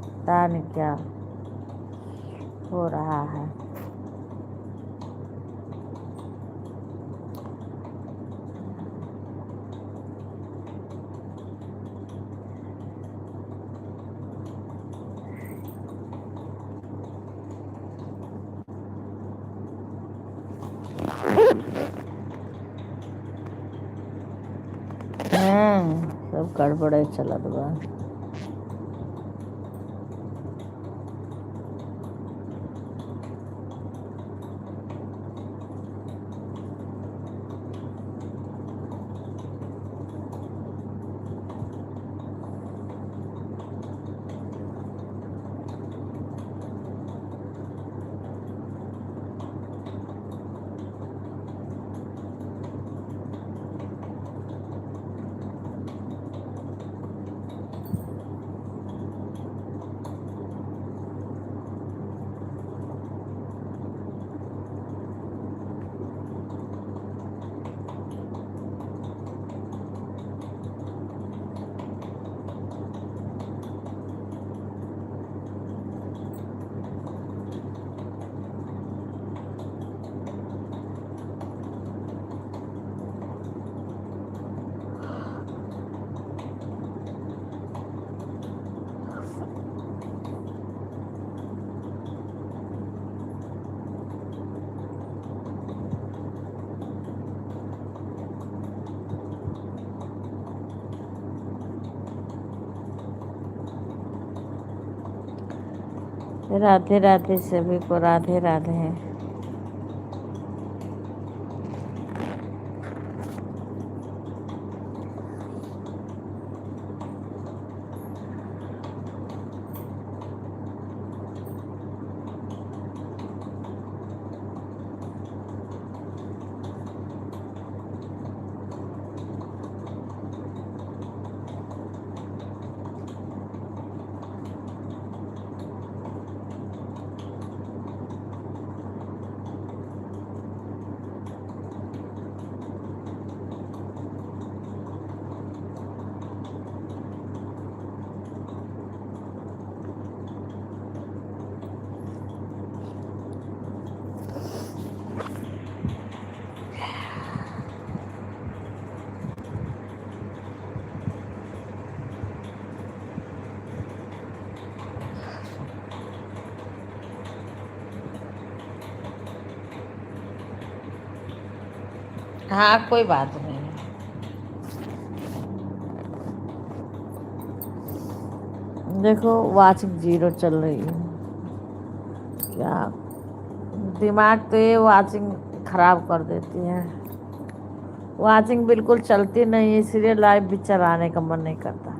पता नहीं क्या हो रहा है। सब गड़बड़े चलत बा। राधे राधे सभी को, राधे राधे। हाँ, कोई बात नहीं। देखो वाचिंग 0 चल रही है, क्या दिमाग तो ये वाचिंग खराब कर देती है। वाचिंग बिल्कुल चलती नहीं, इसलिए लाइव भी चलाने का मन नहीं करता।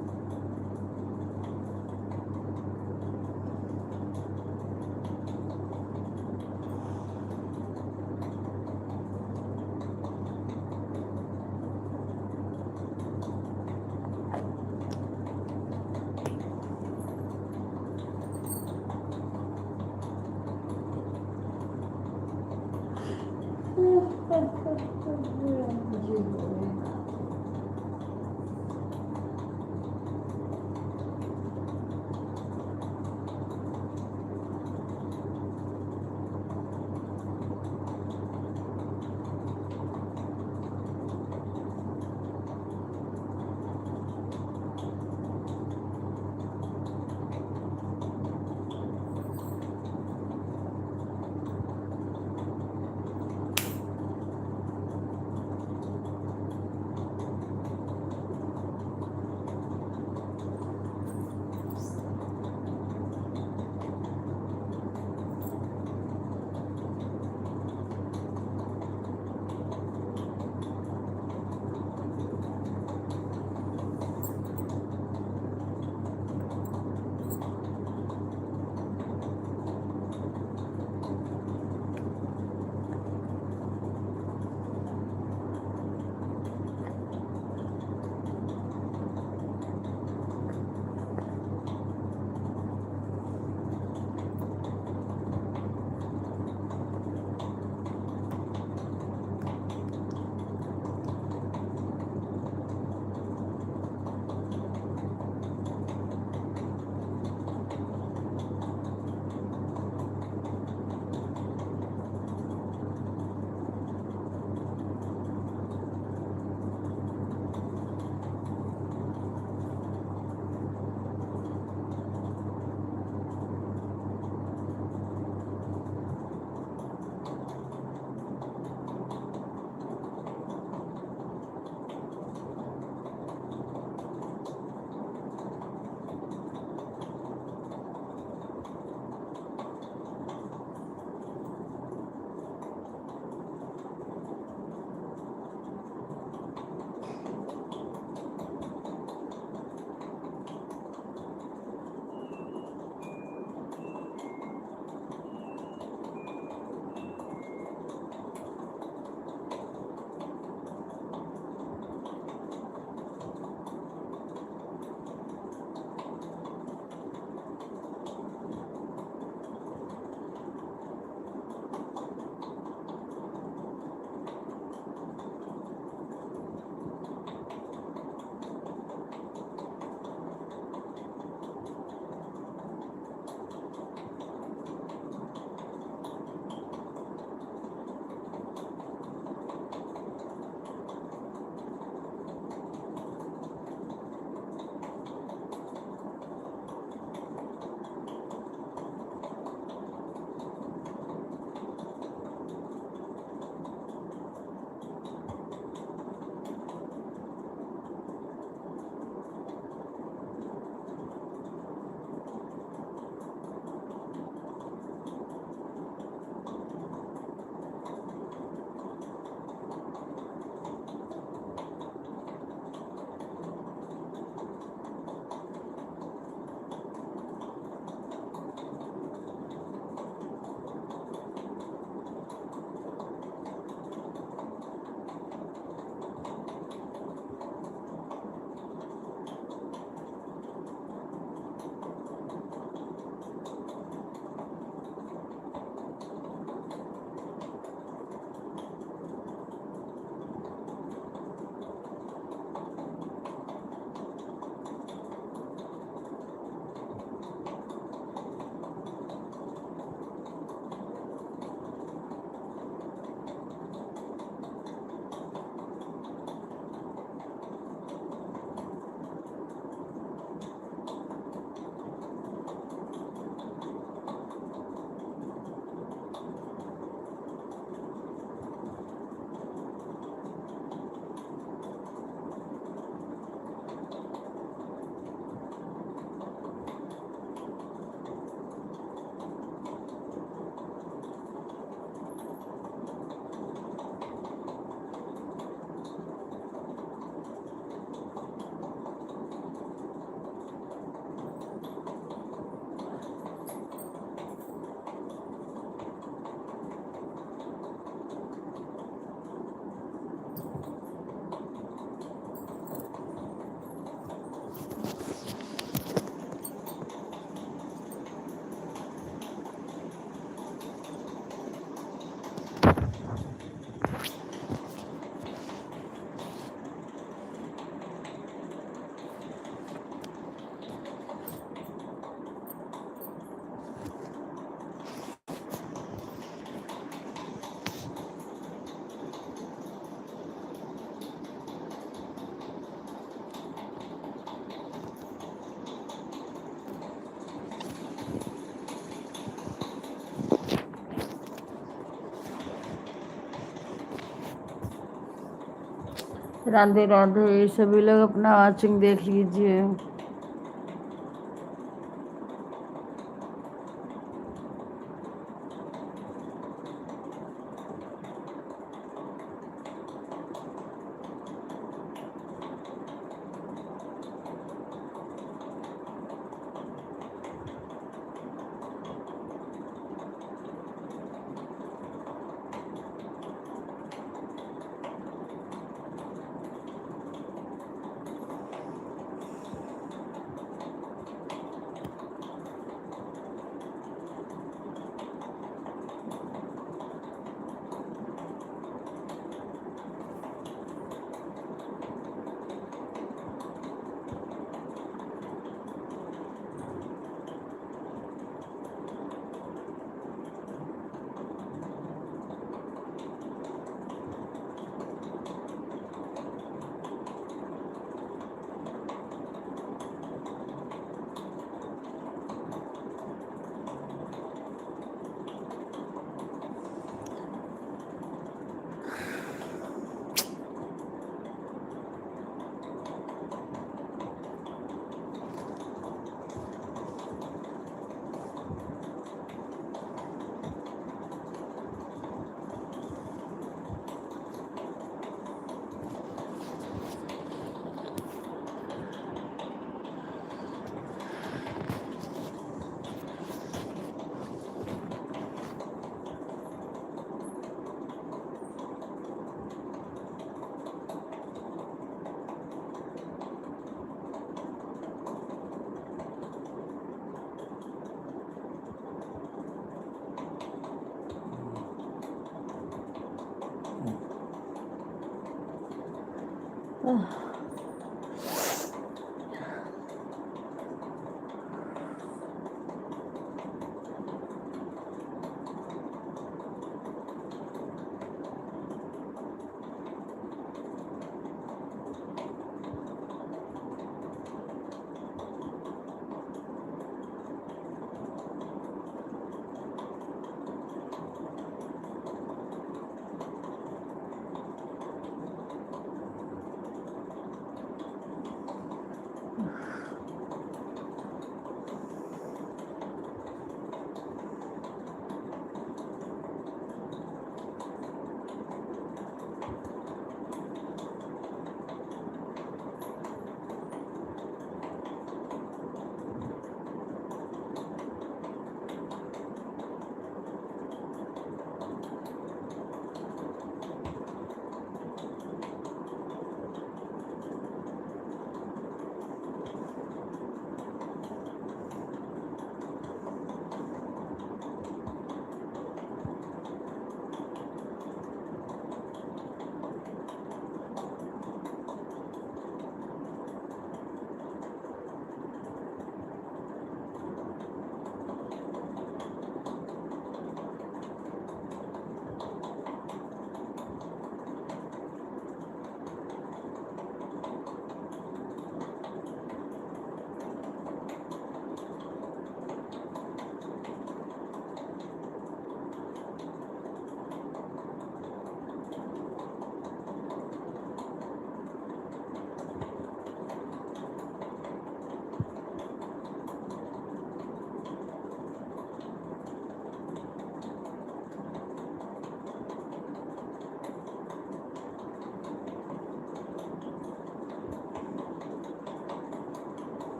राधे राधे। सभी लोग अपना वॉचिंग देख लीजिए।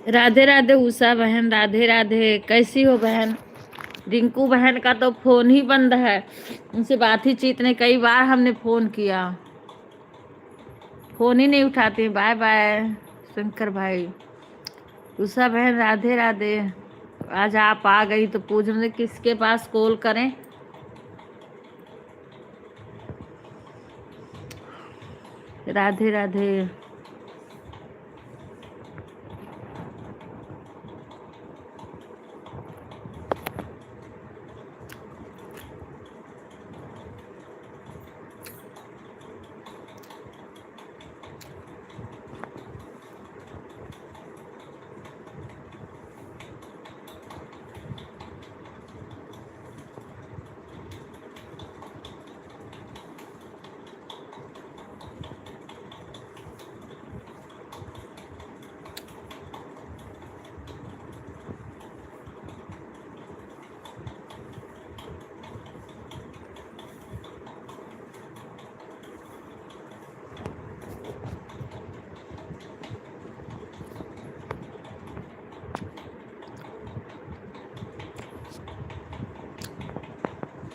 राधे राधे उषा बहन, राधे राधे। कैसी हो बहन? रिंकू बहन का तो फोन ही बंद है, उनसे बात ही चीत नहीं। कई बार हमने फोन किया, फोन ही नहीं उठाते। बाय बाय शंकर भाई। उषा बहन राधे राधे। आज आप आ गई तो पूछ रहे किसके पास कॉल करें। राधे राधे।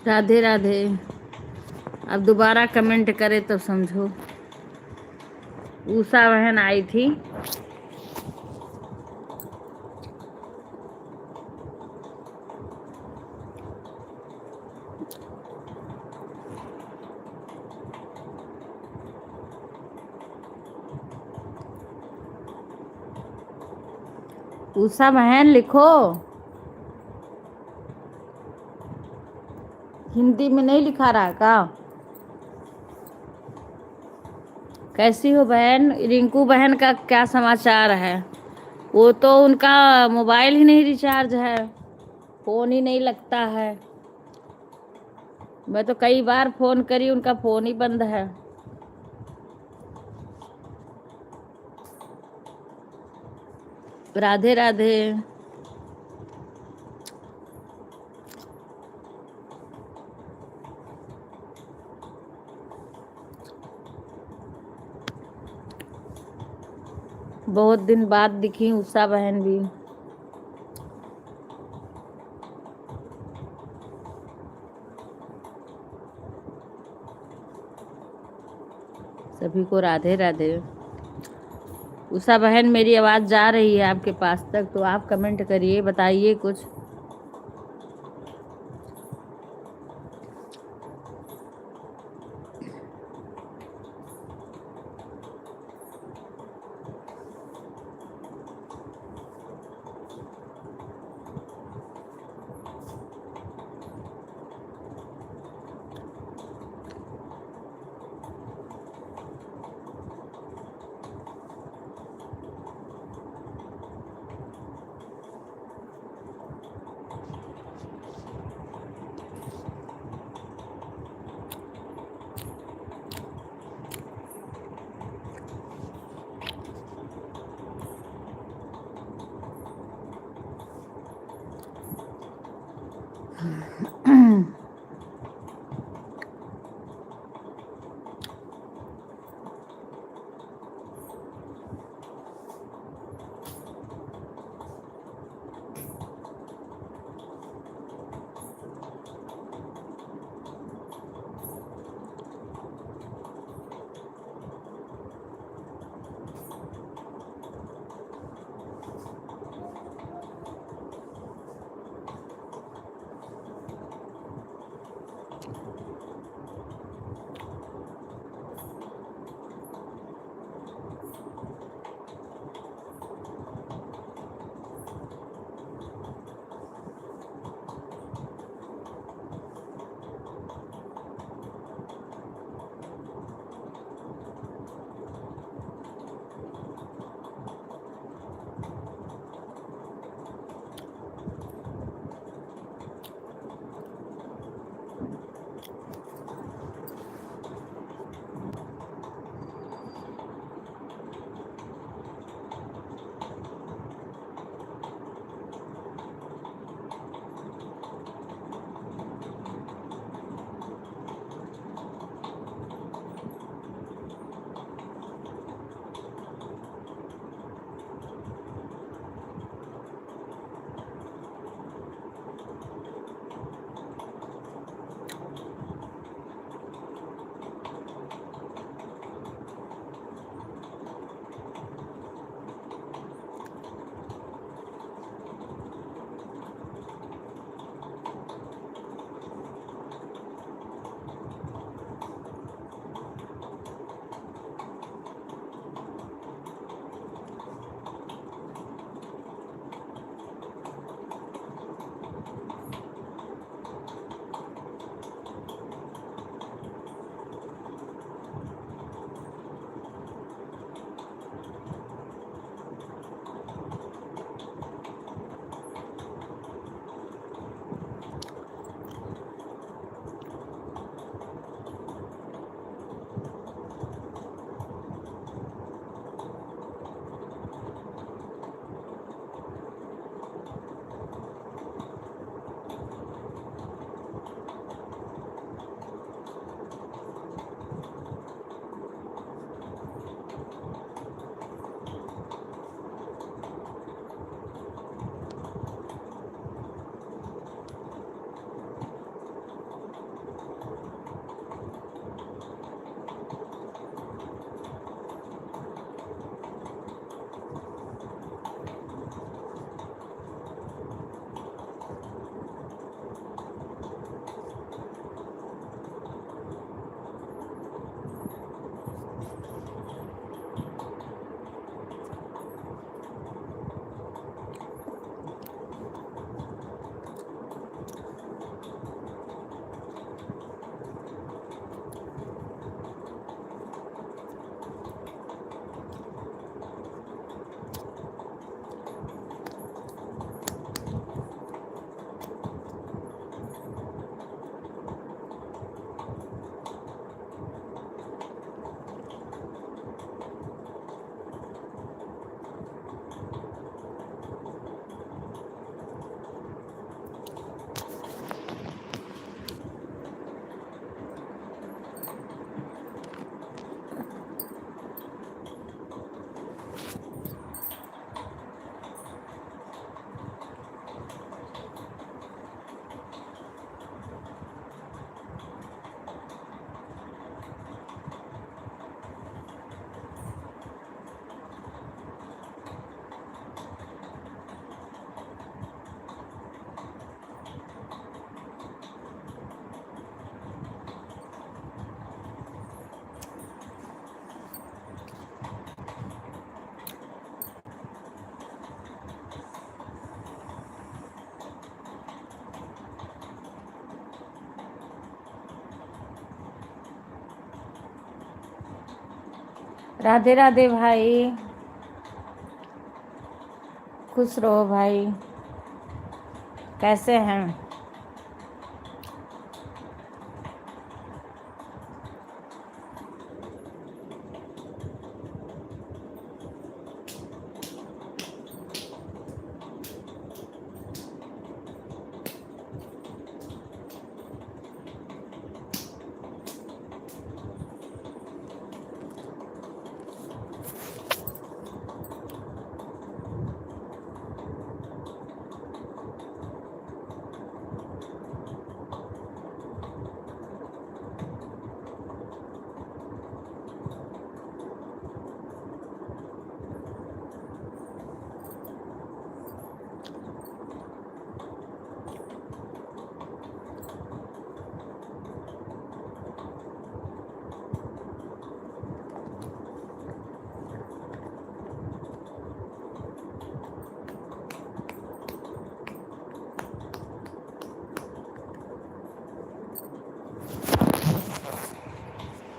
राधे राधे। अब दोबारा कमेंट करे तो समझो। उषा बहन आई थी, उषा बहन लिखो। हिंदी में नहीं लिखा रहा का? कैसी हो बहन? रिंकू बहन का क्या समाचार है? वो तो उनका मोबाइल ही नहीं रिचार्ज है, फोन ही नहीं लगता है। मैं तो कई बार फोन करी, उनका फोन ही बंद है। राधे राधे। बहुत दिन बाद दिखी उषा बहन भी। सभी को राधे राधे। उषा बहन मेरी आवाज जा रही है आपके पास तक तो आप कमेंट करिए, बताइए कुछ। राधे राधे भाई, खुश रहो भाई। कैसे हैं?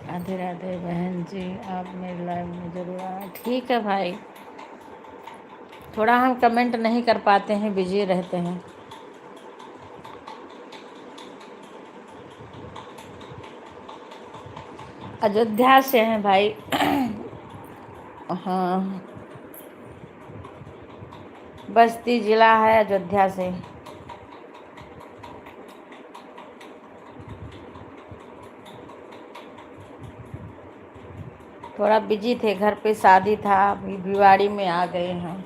राधे राधे बहन जी, आप मेरे लाइव में जरूर आए। ठीक है भाई, थोड़ा हम कमेंट नहीं कर पाते हैं, बिजी रहते हैं। अयोध्या से हैं भाई। हाँ, बस्ती जिला है अयोध्या से। थोड़ा बिजी थे, घर पे शादी था, अभी भिवाड़ी में आ गए हैं।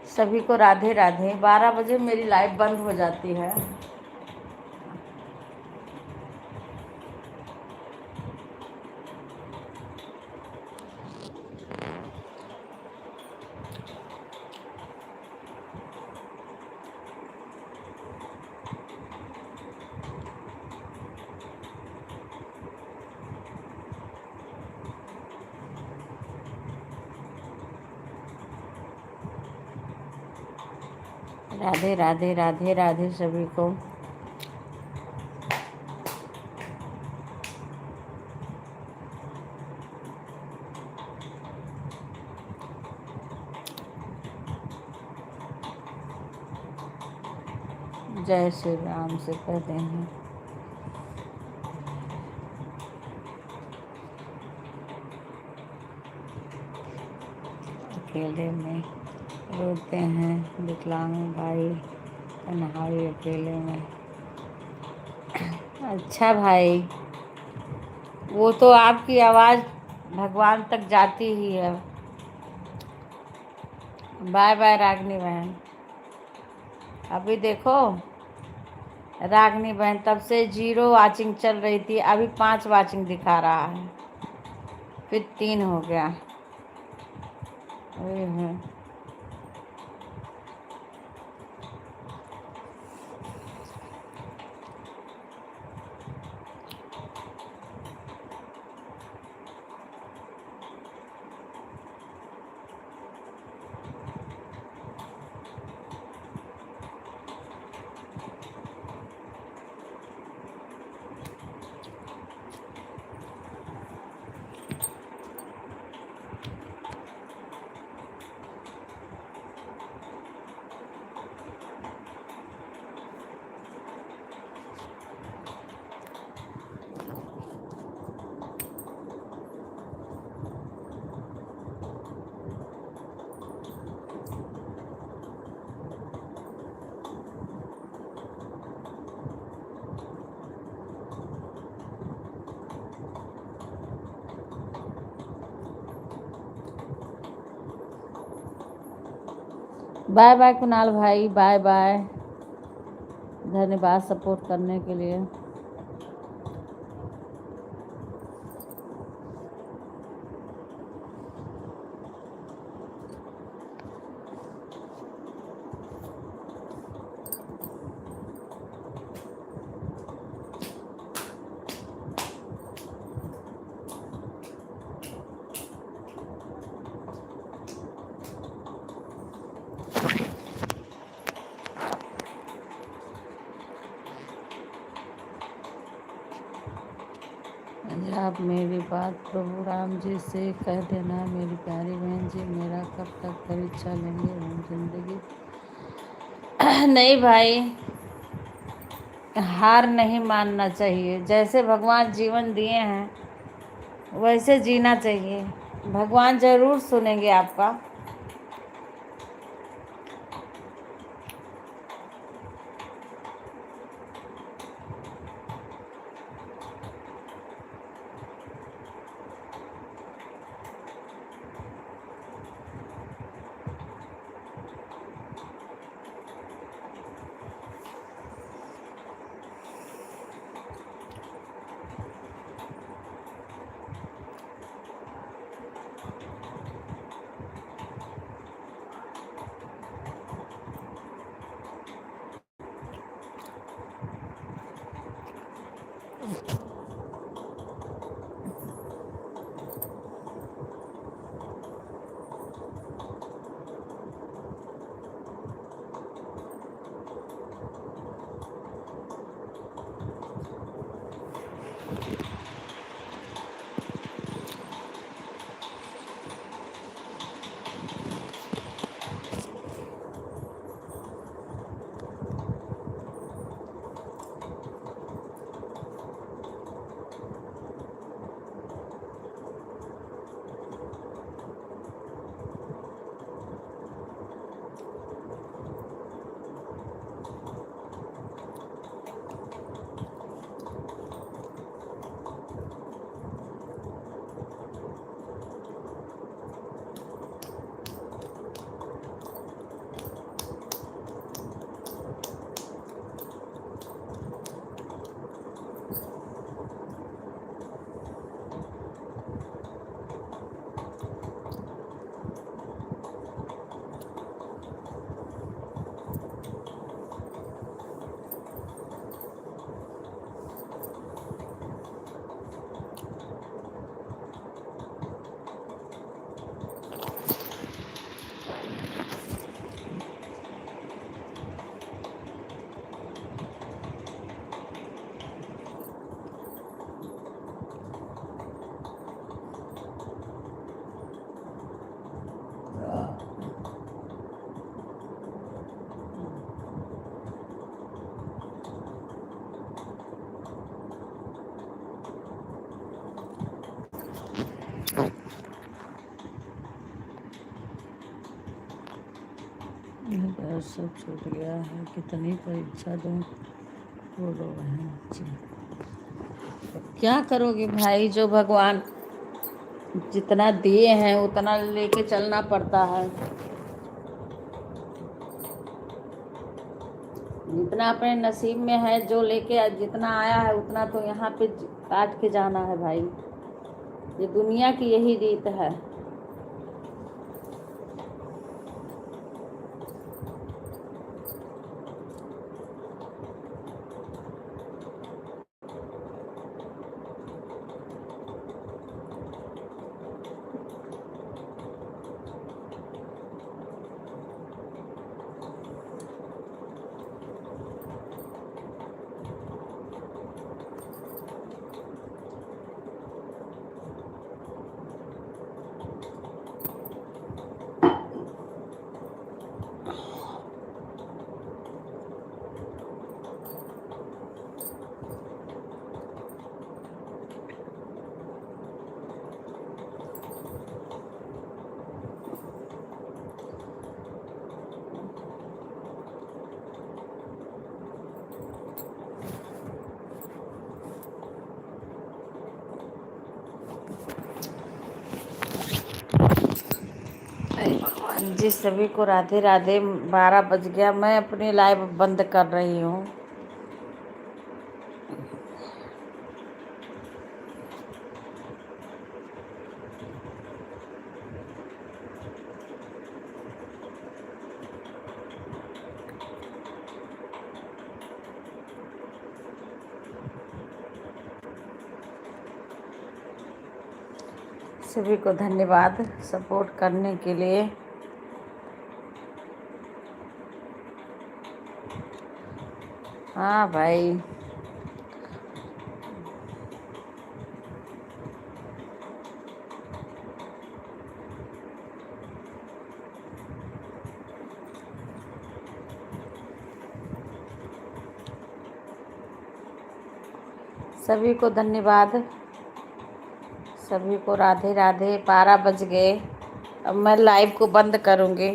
सभी को राधे राधे। 12 बजे मेरी लाइव बंद हो जाती है। राधे राधे राधे राधे सभी को। जय श्री राम से कहते हैं। अकेले में रोते हैं विकलांग भाई, तन्हाई अकेले में। अच्छा भाई, वो तो आपकी आवाज़ भगवान तक जाती ही है। बाय बाय रागनी बहन। अभी देखो रागनी बहन, तब से 0 वाचिंग चल रही थी, अभी 5 वाचिंग दिखा रहा है, फिर 3 हो गया। बाय बाय कुणाल भाई, बाय बाय। धन्यवाद सपोर्ट करने के लिए। आप मेरी बात प्रभु राम जी से कह देना, मेरी प्यारी बहन जी, मेरा कब तक परीक्षा लेंगे हम जिंदगी। नहीं भाई, हार नहीं मानना चाहिए। जैसे भगवान जीवन दिए हैं वैसे जीना चाहिए। भगवान जरूर सुनेंगे आपका। सब छूट गया है, कितनी परीक्षा दूं बोलो बहन जी। क्या करोगे भाई, जो भगवान जितना दिए हैं उतना लेके चलना पड़ता है। जितना अपने नसीब में है, जो लेके जितना आया है उतना तो यहाँ पे काट के जाना है भाई। ये दुनिया की यही रीत है। जी सभी को राधे राधे। 12 बज गया, मैं अपनी लाइव बंद कर रही हूँ। सभी को धन्यवाद सपोर्ट करने के लिए। हाँ भाई, सभी को धन्यवाद, सभी को राधे राधे। 12 बज गए, अब मैं लाइव को बंद करूँगी।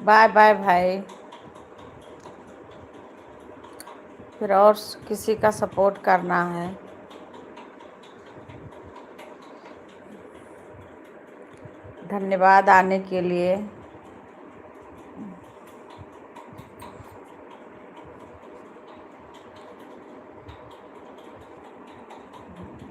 बाय बाय भाई। फिर और किसी का सपोर्ट करना है। धन्यवाद आने के लिए।